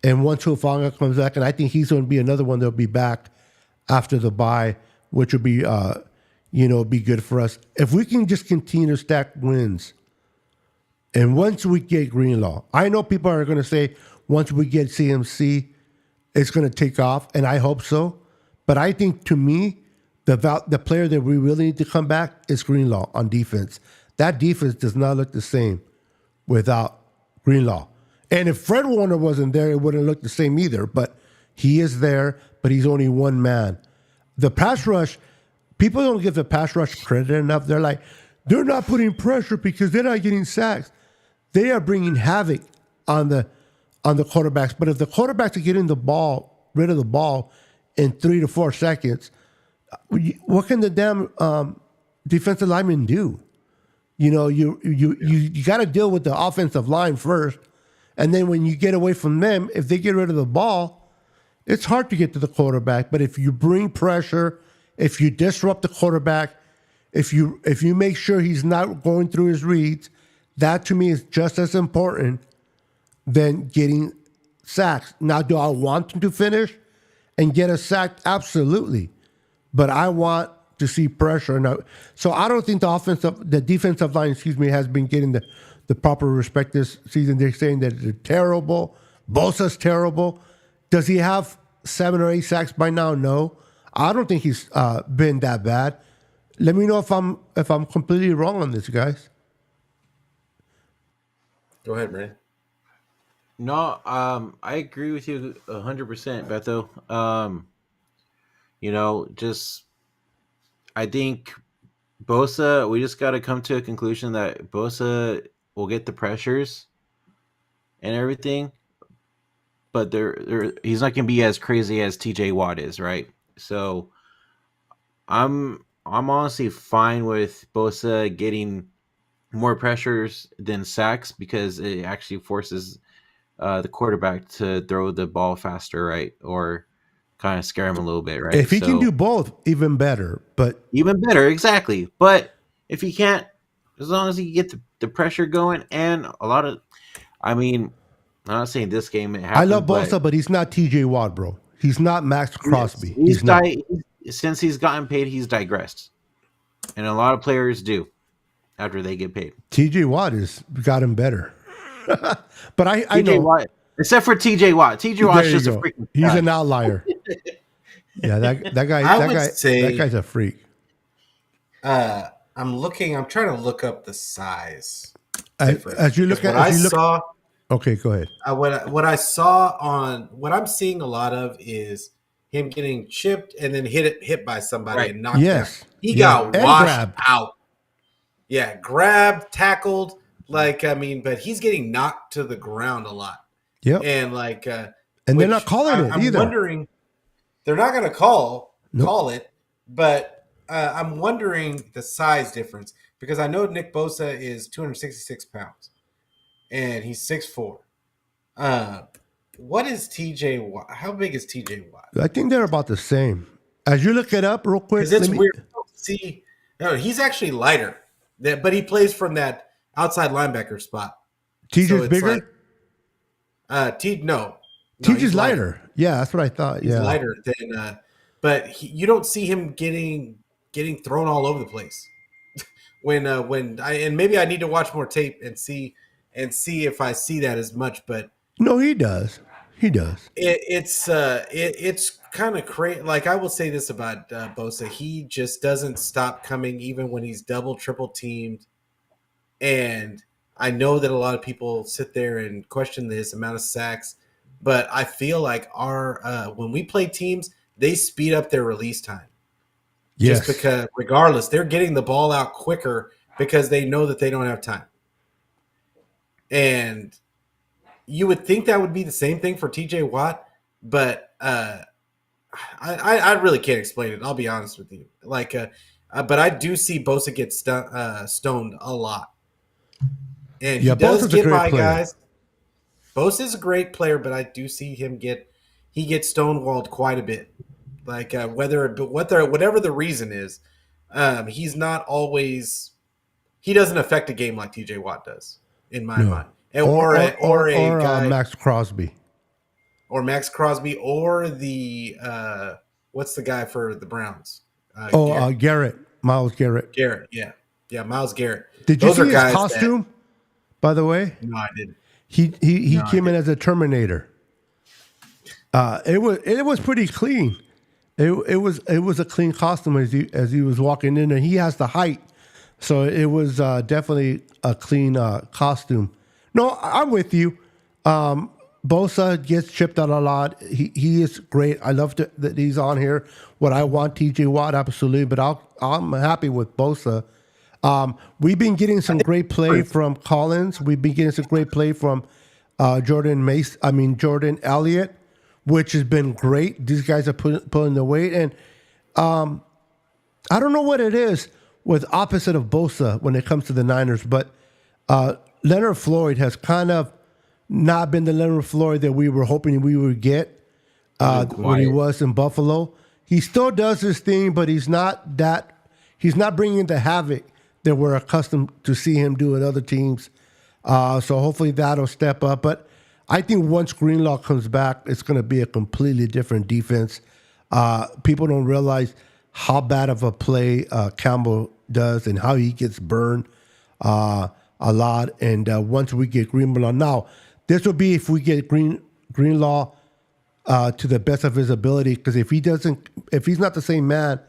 Speaker 2: And once Hufanga comes back, and I think he's going to be another one that'll be back after the bye, which will be, be good for us. If we can just continue to stack wins, and once we get Greenlaw, I know people are going to say once we get CMC, it's going to take off, and I hope so. But I think, to me, the player that we really need to come back is Greenlaw on defense. That defense does not look the same without Greenlaw. And if Fred Warner wasn't there, it wouldn't look the same either. But he is there, but he's only one man. The pass rush, people don't give the pass rush credit enough. They're like, they're not putting pressure because they're not getting sacks. They are bringing havoc on the quarterbacks. But if the quarterbacks are getting rid of the ball in 3 to 4 seconds, what can the damn defensive linemen do? You got to deal with the offensive line first. And then when you get away from them, if they get rid of the ball, it's hard to get to the quarterback. But if you bring pressure, if you disrupt the quarterback, if you make sure he's not going through his reads, that to me is just as important than getting sacks. Now, do I want him to finish and get a sack? Absolutely. But I want to see pressure. Now, so I don't think the defensive line, has been getting the proper respect this season. They're saying that they're terrible. Bosa's terrible. Does he have 7 or 8 sacks by now? No. I don't think he's been that bad. Let me know if I'm completely wrong on this, guys.
Speaker 3: Go ahead, Brandon.
Speaker 4: No, I agree with you 100%, Beto. Just I think Bosa. We just got to come to a conclusion that Bosa will get the pressures and everything, but he's not going to be as crazy as T.J. Watt is, right? So I'm honestly fine with Bosa getting more pressures than sacks because it actually forces the quarterback to throw the ball faster, right? Or kind of scare him a little bit, right?
Speaker 2: If he can
Speaker 4: So
Speaker 2: do both, even better. But
Speaker 4: even better, exactly. But if he can't, as long as he get the pressure going and a lot of, I mean, I'm not saying this game it
Speaker 2: I love
Speaker 4: happened, but
Speaker 2: Bosa, but he's not T.J. Watt, bro. He's not Max Crosby.
Speaker 4: he's
Speaker 2: He's not.
Speaker 4: since he's gotten paid, he's digressed, and a lot of players do after they get paid.
Speaker 2: T.J. Watt has got him better. But I
Speaker 4: TJ
Speaker 2: know.
Speaker 4: Watt, except for TJ Watt. TJ Watt's
Speaker 2: There you
Speaker 4: just a
Speaker 2: go.
Speaker 4: freaking.
Speaker 2: He's
Speaker 4: guy.
Speaker 2: an outlier. Yeah, that guy.
Speaker 3: I
Speaker 2: That
Speaker 3: would
Speaker 2: guy.
Speaker 3: say-
Speaker 2: That guy's a freak.
Speaker 3: I'm trying to look up the size.
Speaker 2: As you look at,
Speaker 3: what I
Speaker 2: as you look.
Speaker 3: saw,
Speaker 2: Okay, go ahead.
Speaker 3: what I saw on what I'm seeing a lot of is him getting chipped and then hit by somebody
Speaker 4: Right.
Speaker 3: and knocked
Speaker 2: Yes.
Speaker 3: down. He
Speaker 2: Yeah.
Speaker 3: got
Speaker 2: And
Speaker 3: washed
Speaker 2: grabbed.
Speaker 3: out. Yeah, grabbed, tackled. But he's getting knocked to the ground a lot.
Speaker 2: Yep.
Speaker 3: And
Speaker 2: And they're not calling it
Speaker 3: I'm
Speaker 2: either.
Speaker 3: wondering, they're not going to call
Speaker 2: Nope.
Speaker 3: it, but I'm wondering the size difference because I know Nick Bosa is 266 pounds and he's 6'4". What is TJ Watt? How big is TJ Watt?
Speaker 2: I think they're about the same. As you look it up real quick,
Speaker 3: Because it's weird to see. No, he's actually lighter, but he plays from that outside linebacker spot.
Speaker 2: TJ's
Speaker 3: So it's
Speaker 2: bigger.
Speaker 3: No,
Speaker 2: TJ's
Speaker 3: he's
Speaker 2: lighter. Yeah, that's what I thought.
Speaker 3: He's
Speaker 2: Yeah.
Speaker 3: lighter than, but you don't see him getting thrown all over the place. And maybe I need to watch more tape and see if I see that as much. But
Speaker 2: No, he does. He does.
Speaker 3: it's kind of crazy. Like I will say this about Bosa, he just doesn't stop coming even when he's double, triple teamed. And I know that a lot of people sit there and question his amount of sacks, but I feel like when we play teams, they speed up their release time.
Speaker 2: Yes.
Speaker 3: Just because, regardless, they're getting the ball out quicker because they know that they don't have time. And you would think that would be the same thing for TJ Watt, but I really can't explain it. I'll be honest with you. But I do see Bosa get stoned a lot. And he does
Speaker 2: Bosa's a
Speaker 3: get
Speaker 2: great
Speaker 3: by
Speaker 2: player.
Speaker 3: guys. Bosa's a great player, but I do see him get stonewalled quite a bit. Whatever the reason is, he's not always. He doesn't affect a game like TJ Watt does, in my mind. And or a guy
Speaker 2: Max Crosby.
Speaker 3: or Max Crosby or the what's the guy for the Browns?
Speaker 2: Garrett. Miles Garrett.
Speaker 3: Garrett. Yeah, Miles Garrett.
Speaker 2: Did you
Speaker 3: Those
Speaker 2: see
Speaker 3: are
Speaker 2: his
Speaker 3: guys
Speaker 2: costume? By the way,
Speaker 3: no, I didn't.
Speaker 2: he
Speaker 3: No, I
Speaker 2: came in as a Terminator. It was pretty clean. It was a clean costume as he was walking in, and he has the height, so it was definitely a clean costume. No, I'm with you. Bosa gets chipped out a lot. He is great. I love that he's on here. Would I want TJ Watt? Absolutely, but I'm happy with Bosa. We've been getting some great play from Collins. We've been getting some great play from Jordan Elliott, which has been great. These guys are pulling the weight, and I don't know what it is with opposite of Bosa when it comes to the Niners, but Leonard Floyd has kind of not been the Leonard Floyd that we were hoping we would get when he was in Buffalo. He still does his thing, but he's not bringing the havoc that we're accustomed to see him do at other teams. So hopefully that'll step up. But I think once Greenlaw comes back, it's going to be a completely different defense. People don't realize how bad of a play Campbell does and how he gets burned a lot. And once we get Greenlaw, now this will be if we get Greenlaw to the best of his ability. Because if he's not the same man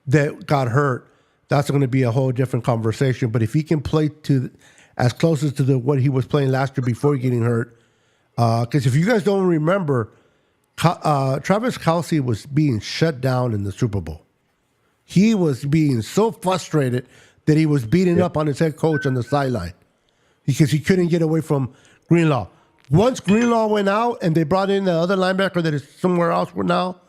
Speaker 2: that got hurt, that's going to be a whole different conversation. But if he can play to as close as to what he was playing last year before getting hurt, because if you guys don't remember, Travis Kelce was being shut down in the Super Bowl. He was being so frustrated that he was beating up on his head coach on the sideline because he couldn't get away from Greenlaw. Once Greenlaw went out and they brought in the other linebacker that is somewhere else now,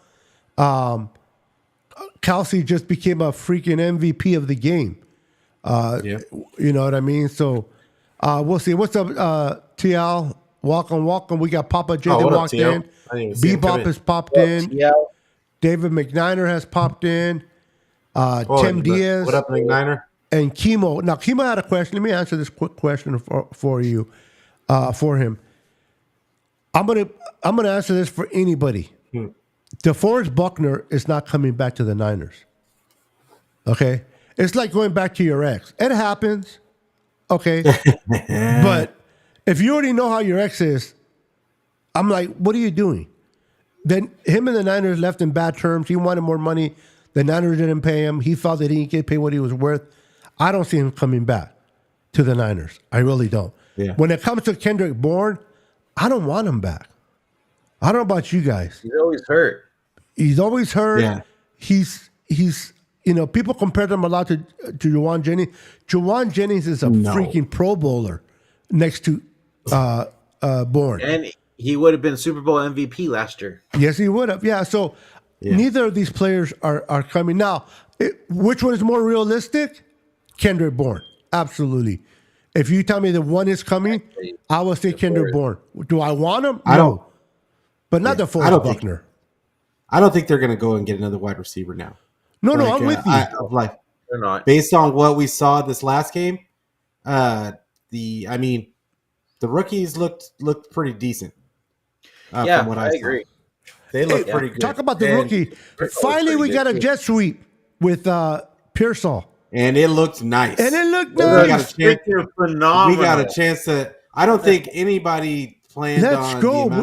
Speaker 2: Kelce just became a freaking MVP of the game. You know what I mean? So we'll see. What's up, TL? Welcome. We got Papa J that walked in. Bebop has popped in. David McNiner has popped in. Tim Diaz.
Speaker 3: What up, McNiner?
Speaker 2: And Chemo. Now, Chemo had a question. Let me answer this quick question for you, for him. I'm gonna answer this for anybody. DeForest Buckner is not coming back to the Niners. Okay? It's like going back to your ex. It happens. Okay? But if you already know how your ex is, I'm like, what are you doing? Then him and the Niners left in bad terms. He wanted more money. The Niners didn't pay him. He felt that he didn't get paid what he was worth. I don't see him coming back to the Niners. I really don't.
Speaker 3: Yeah.
Speaker 2: When it comes to Kendrick Bourne, I don't want him back. I don't know about you guys.
Speaker 4: He's always hurt.
Speaker 2: He's always hurt.
Speaker 3: Yeah.
Speaker 2: He's people compare him a lot to Juwan Jennings. Juwan Jennings is a freaking Pro Bowler next to Bourne.
Speaker 4: And he would have been Super Bowl MVP last year.
Speaker 2: Yes, he would have. Yeah, so neither of these players are coming. Now, which one is more realistic? Kendrick Bourne. Absolutely. If you tell me that one is coming, I will say Kendrick Bourne. Do I want him?
Speaker 3: I don't.
Speaker 2: But not DeForest Buckner.
Speaker 3: I don't think they're going to go and get another wide receiver now.
Speaker 2: No, I'm with you.
Speaker 4: They're not.
Speaker 3: Based on what we saw this last game, the rookies looked pretty decent. From what I
Speaker 4: agree.
Speaker 3: They look pretty good.
Speaker 2: Talk about the rookie. Finally, we got a jet sweep with Pearsall.
Speaker 3: And it looked nice.
Speaker 2: Nice.
Speaker 4: Phenomenal.
Speaker 3: We got a chance to. I don't think anybody planned on.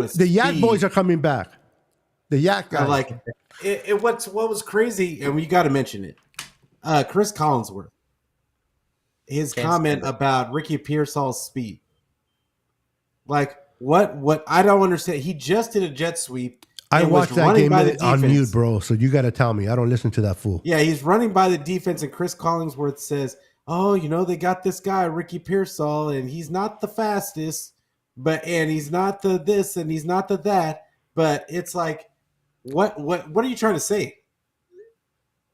Speaker 2: Let's go. The Yak boys are coming back. The Yak guys.
Speaker 3: Like what was crazy, and we got to mention it. Chris Collinsworth, his comment about Ricky Pearsall's speed. Like what? I don't understand. He just did a jet sweep.
Speaker 2: I watched that game on mute, bro. So you got to tell me. I don't listen to that fool.
Speaker 3: Yeah, he's running by the defense, and Chris Collinsworth says, "Oh, they got this guy Ricky Pearsall, and he's not the fastest, and he's not the this, and he's not the that." But it's like, what are you trying to say?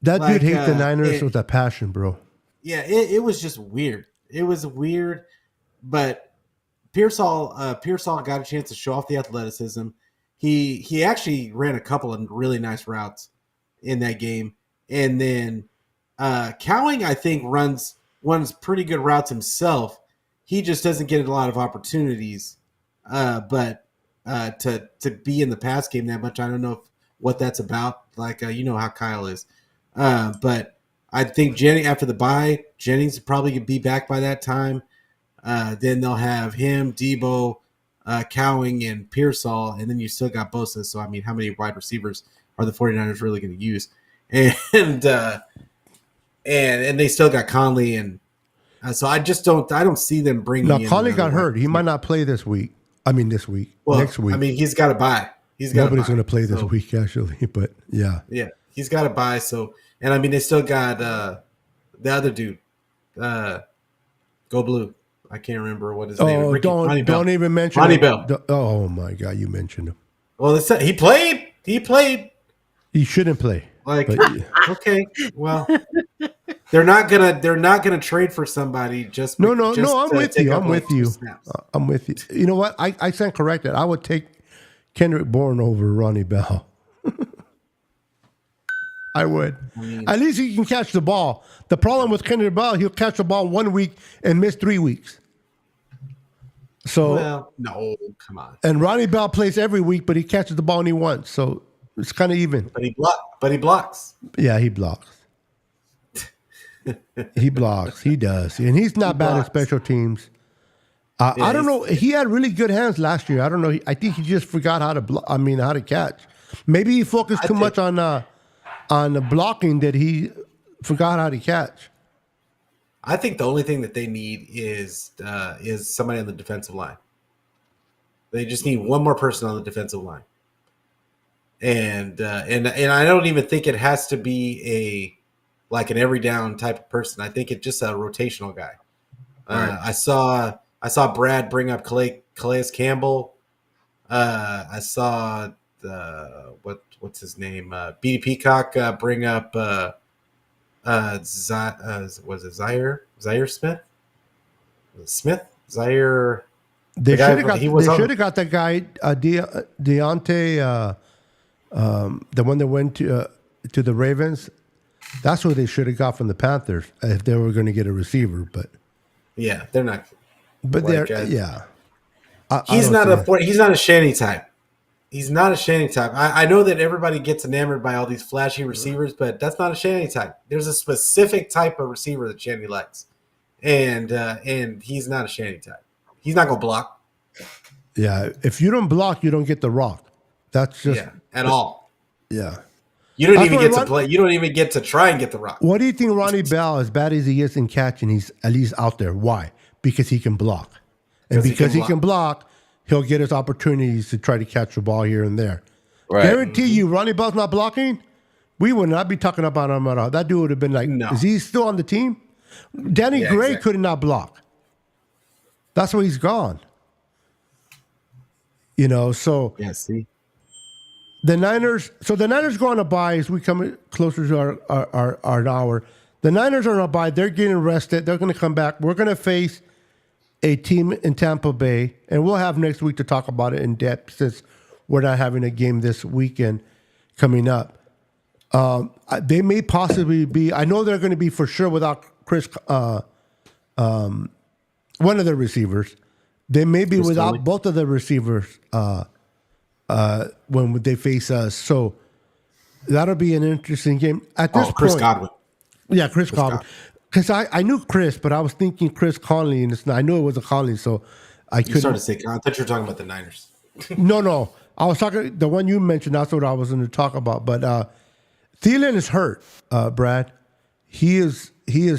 Speaker 2: That dude hates the Niners with a passion, bro.
Speaker 3: Yeah, it was just weird. It was weird, but Pearsall got a chance to show off the athleticism. He actually ran a couple of really nice routes in that game. And then Cowing, I think, runs pretty good routes himself. He just doesn't get a lot of opportunities. But to be in the pass game that much, I don't know what that's about. Like, how Kyle is. But I think after the bye, Jennings will probably be back by that time. Then they'll have him, Debo, Cowing, and Pearsall, and then you still got Bosa. So, how many wide receivers are the 49ers really going to use? And they still got Conley, and so I don't see them bringing.
Speaker 2: No, Conley got hurt. He might not play this week. Next week.
Speaker 3: He's got to buy.
Speaker 2: Nobody's going to play this week, actually. But yeah,
Speaker 3: he's got to buy. So, and they still got the other dude, Go Blue. I can't remember what his name is.
Speaker 2: Don't even mention
Speaker 3: Ronnie
Speaker 2: him.
Speaker 3: Bell.
Speaker 2: Oh my God, you mentioned him.
Speaker 3: Well, he played.
Speaker 2: He shouldn't play.
Speaker 3: Okay, well, they're not gonna trade for somebody just.
Speaker 2: No. I'm with you. I'm with you. You know what? I stand corrected. I would take Kendrick Bourne over Ronnie Bell. I would. At least he can catch the ball. The problem with Kendrick Bell, he'll catch the ball 1 week and miss 3 weeks. So,
Speaker 3: no, come on.
Speaker 2: And Ronnie Bell plays every week, but he catches the ball only once, so it's kind of even.
Speaker 3: But he blocks.
Speaker 2: Yeah, he blocks. He blocks. He does, and he's not bad at special teams. I don't know. He had really good hands last year. I don't know. I think he just forgot how to. How to catch. Maybe he focused too much on the blocking that he forgot how to catch.
Speaker 3: I think the only thing that they need is somebody on the defensive line. They just need one more person on the defensive line, and I don't even think it has to be an every down type of person. I think it's just a rotational guy. Right. I saw Brad bring up Calais Campbell. I saw what's his name? BD Peacock bring up was it Zaire Smith? Zaire.
Speaker 2: They should have got that guy Deontay, the one that went to the Ravens. That's what they should have got from the Panthers if they were going to get a receiver. But
Speaker 3: yeah, they're not.
Speaker 2: But they're
Speaker 3: he's not a Shanny type. He's not a Shanny type. I know that everybody gets enamored by all these flashy receivers, but that's not a Shanny type. There's a specific type of receiver that Shanny likes, and he's not a Shanny type. He's not gonna block.
Speaker 2: Yeah, if you don't block, you don't get the rock. That's just
Speaker 3: at all.
Speaker 2: Yeah,
Speaker 3: you don't even get to play. You don't even get to try and get the rock.
Speaker 2: What do you think, Ronnie Bell? As bad as he is in catching, he's at least out there. Why? Because he can block, and because he can block, he'll get his opportunities to try to catch the ball here and there. Right. Guarantee you, Ronnie Bell's not blocking. We would not be talking about him at all. That dude would have been like, no. Is he still on the team? Danny Gray could not block. That's why he's gone. So
Speaker 3: see.
Speaker 2: The Niners go on a bye as we come closer to our hour. The Niners are on a bye. They're getting rested. They're going to come back. We're going to face a team in Tampa Bay, and we'll have next week to talk about it in depth since we're not having a game this weekend coming up. They may possibly be. I know they're going to be for sure without Chris. One of the receivers. They may be without both of the receivers when they face us. So that'll be an interesting game. At this point,
Speaker 3: Chris Godwin.
Speaker 2: Yeah, Chris Godwin. Because I knew Chris, but I was thinking Chris Conley, and I knew it was a Conley, so I couldn't.
Speaker 3: You started to say, I thought you were talking about the Niners.
Speaker 2: No. I was talking, the one you mentioned, that's what I was going to talk about. But Thielen is hurt, Brad. He is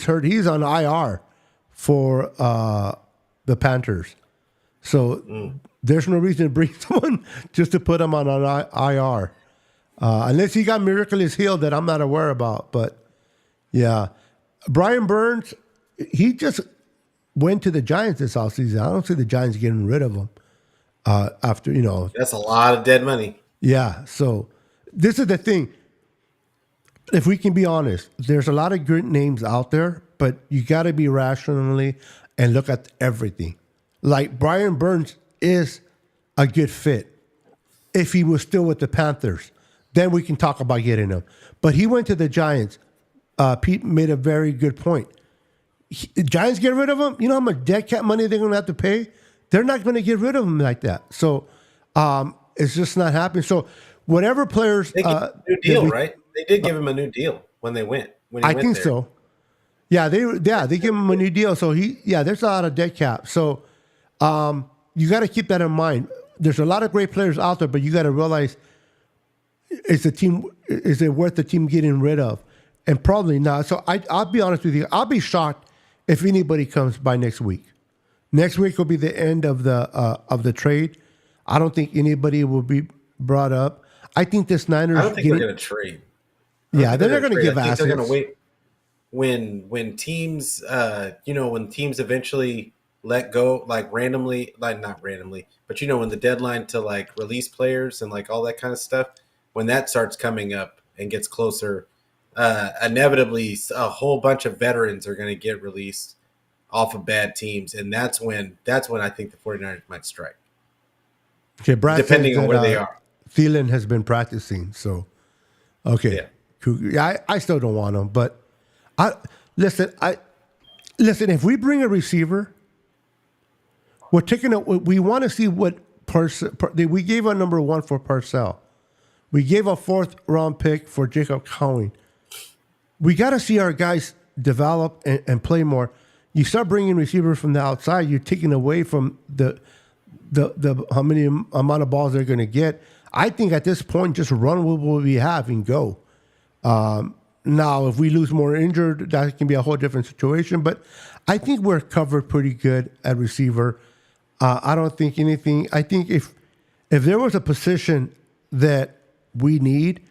Speaker 2: hurt. He's on IR for the Panthers. So there's no reason to bring someone just to put him on an IR. Unless he got miraculously healed that I'm not aware about. But, yeah. Brian Burns, he just went to the Giants this offseason. I don't see the Giants getting rid of him after.
Speaker 3: That's a lot of dead money.
Speaker 2: Yeah. So this is the thing. If we can be honest, there's a lot of good names out there, but you got to be rationally and look at everything. Like Brian Burns is a good fit if he was still with the Panthers. Then we can talk about getting him. But he went to the Giants. Pete made a very good point. The Giants get rid of him. You know how much dead cap money they're going to have to pay? They're not going to get rid of him like that. So it's just not happening. So whatever players...
Speaker 3: They gave him a new deal, right? They did give him a new deal when they went.
Speaker 2: I think so. Yeah, they give him a new deal. So there's a lot of dead cap. So you got to keep that in mind. There's a lot of great players out there, but you got to realize, is it worth the team getting rid of? And probably not. So I'll be honest with you. I'll be shocked if anybody comes by next week. Next week will be the end of the trade. I don't think anybody will be brought up. I think this Niners.
Speaker 3: I don't think they're going to trade.
Speaker 2: Yeah, they're not going to give assets.
Speaker 3: They're going to wait when teams, when teams eventually let go, not randomly, but when the deadline to release players and all that kind of stuff, when that starts coming up and gets closer. Inevitably, a whole bunch of veterans are going to get released off of bad teams, and that's when I think the 49ers might strike.
Speaker 2: Okay, Brad,
Speaker 3: depending on where they are.
Speaker 2: Thielen has been practicing, so okay. Yeah, I still don't want him, but listen. If we bring a receiver, we're taking it. We want to see what we gave a number 1 for Parcell. We gave a 4th round pick for Jacob Cowing. We got to see our guys develop and play more. You start bringing receivers from the outside, you're taking away from the how many amount of balls they're going to get. I think at this point, just run with what we have and go. Now, if we lose more injured, that can be a whole different situation. But I think we're covered pretty good at receiver. I don't think anything. I think if there was a position that we need,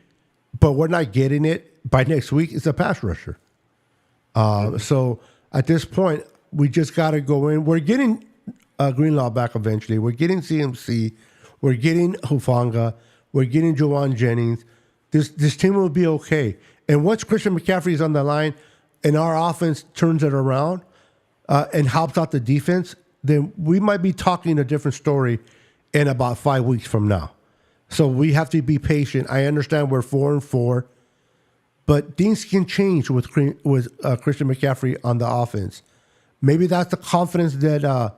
Speaker 2: but we're not getting it by next week, it's a pass rusher. So at this point, we just got to go in. We're getting Greenlaw back eventually. We're getting CMC. We're getting Hufanga. We're getting Jawan Jennings. This team will be okay. And once Christian McCaffrey is on the line and our offense turns it around and helps out the defense, then we might be talking a different story in about 5 weeks from now. So we have to be patient. I understand we're 4-4, but things can change with Christian McCaffrey on the offense. Maybe that's the confidence that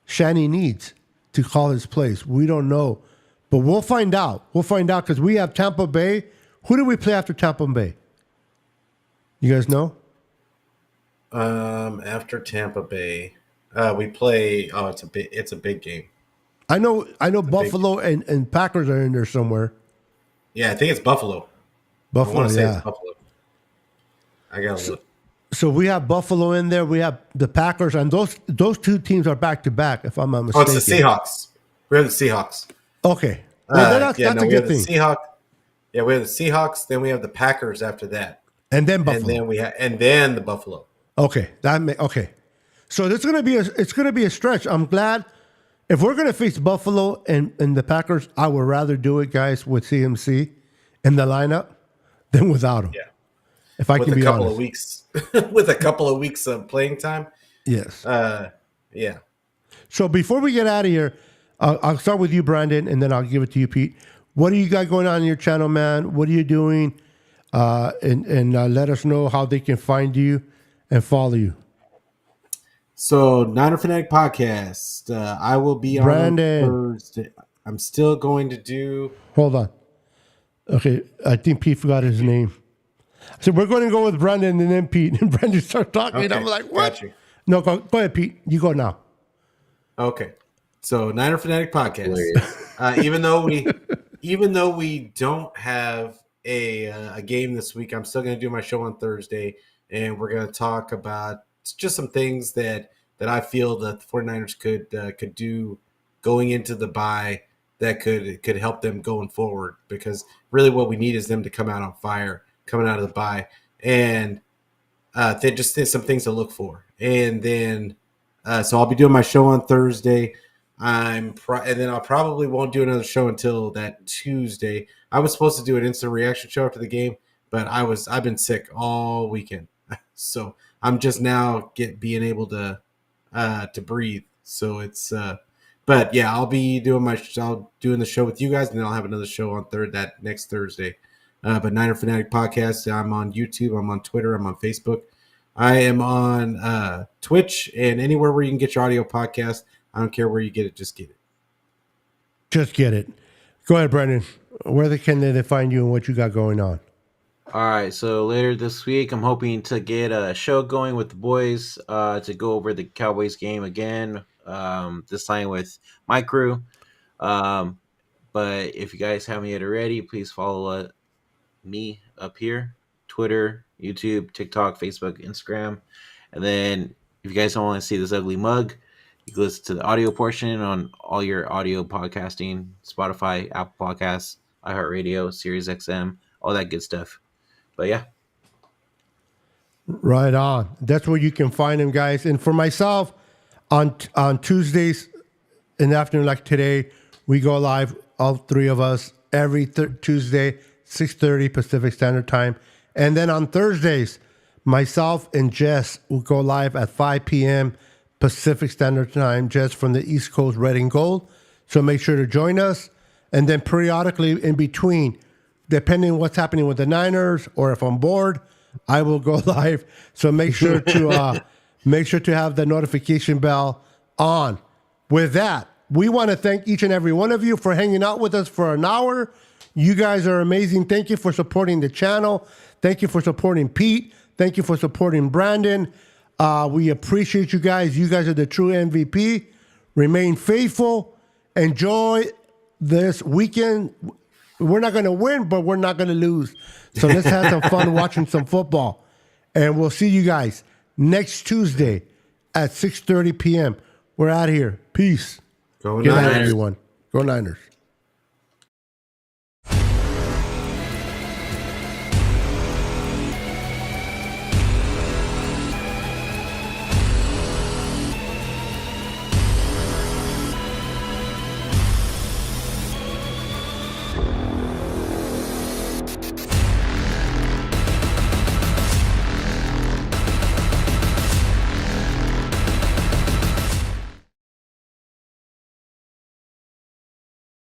Speaker 2: Shanny needs to call his plays. We don't know. But we'll find out. We'll find out because we have Tampa Bay. Who do we play after Tampa Bay? You guys know?
Speaker 3: After Tampa Bay, we play. Oh, it's a big game.
Speaker 2: I know. Buffalo and Packers are in there somewhere.
Speaker 3: Yeah, I think it's Buffalo.
Speaker 2: Buffalo,
Speaker 3: I want to say
Speaker 2: yeah.
Speaker 3: it's Buffalo. I gotta look.
Speaker 2: So we have Buffalo in there. We have the Packers, and those two teams are back to back. If I'm not
Speaker 3: Oh,
Speaker 2: mistaken.
Speaker 3: it's the Seahawks. We have the Seahawks.
Speaker 2: Okay, well, that's a
Speaker 3: we
Speaker 2: good
Speaker 3: have
Speaker 2: thing.
Speaker 3: the Seahawks. Yeah, we have the Seahawks. Then we have the Packers after that,
Speaker 2: And then Buffalo.
Speaker 3: and then the Buffalo.
Speaker 2: Okay, okay. So it's gonna be a stretch. I'm glad if we're gonna face Buffalo and the Packers, I would rather do it, guys, with CMC in the lineup than without him.
Speaker 3: Yeah,
Speaker 2: if I
Speaker 3: with
Speaker 2: can
Speaker 3: a
Speaker 2: be
Speaker 3: couple
Speaker 2: honest.
Speaker 3: of weeks, with a couple of weeks of playing time.
Speaker 2: Yes.
Speaker 3: Yeah.
Speaker 2: So before we get out of here, I'll start with you, Brandon, and then I'll give it to you, Pete. What do you got going on in your channel, man? What are you doing? And let us know how they can find you and follow you.
Speaker 3: So Niner Fanatic Podcast. I will be
Speaker 2: Brandon.
Speaker 3: on Thursday. I'm still going to do.
Speaker 2: Hold on. Okay, I think Pete forgot his name. So we're going to go with Brandon and then Pete. And Brandon starts talking.
Speaker 3: Okay,
Speaker 2: And I'm like, what?
Speaker 3: got you.
Speaker 2: No, go ahead, Pete. You go now.
Speaker 3: Okay. So Niner Fanatic Podcast. Even though we don't have a game this week, I'm still going to do my show on Thursday, and we're going to talk about just some things that I feel that the 49ers could do going into the bye that could help them going forward, because really what we need is them to come out on fire coming out of the bye, and they just some things to look for. And then so I'll be doing my show on Thursday. And then I probably won't do another show until that Tuesday. I was supposed to do an instant reaction show after the game, but I've been sick all weekend, so I'm just now being able to breathe. So it's but yeah, I'll be doing the show with you guys, and then I'll have another show on that next Thursday. But Niner Fanatic Podcast. I'm on YouTube. I'm on Twitter. I'm on Facebook. I am on Twitch and anywhere where you can get your audio podcast. I don't care where you get it. Just get it.
Speaker 2: Just get it. Go ahead, Brandon. Where can they find you and what you got going on?
Speaker 4: All right, so later this week, I'm hoping to get a show going with the boys to go over the Cowboys game again, this time with my crew. But if you guys haven't yet already, please follow me up here, Twitter, YouTube, TikTok, Facebook, Instagram. And then if you guys don't want to see this ugly mug, you can listen to the audio portion on all your audio podcasting, Spotify, Apple Podcasts, iHeartRadio, Sirius XM, all that good stuff. But yeah.
Speaker 2: Right on. That's where you can find them, guys. And for myself, on Tuesdays in the afternoon, like today, we go live, all three of us, every Tuesday, 6:30 Pacific Standard Time. And then on Thursdays, myself and Jess will go live at 5 p.m. Pacific Standard Time, Jess from the East Coast, Red and Gold. So make sure to join us. And then periodically in between, depending on what's happening with the Niners or if I'm bored, I will go live. So make sure to have the notification bell on. With that, we want to thank each and every one of you for hanging out with us for an hour. You guys are amazing. Thank you for supporting the channel. Thank you for supporting Pete. Thank you for supporting Brandon. We appreciate you guys. You guys are the true MVP. Remain faithful. Enjoy this weekend. We're not going to win, but we're not going to lose. So let's have some fun watching some football. And we'll see you guys next Tuesday at 6:30 p.m. We're out here. Peace.
Speaker 3: Go
Speaker 2: Good night,
Speaker 3: Niners.
Speaker 2: everyone. Go Niners.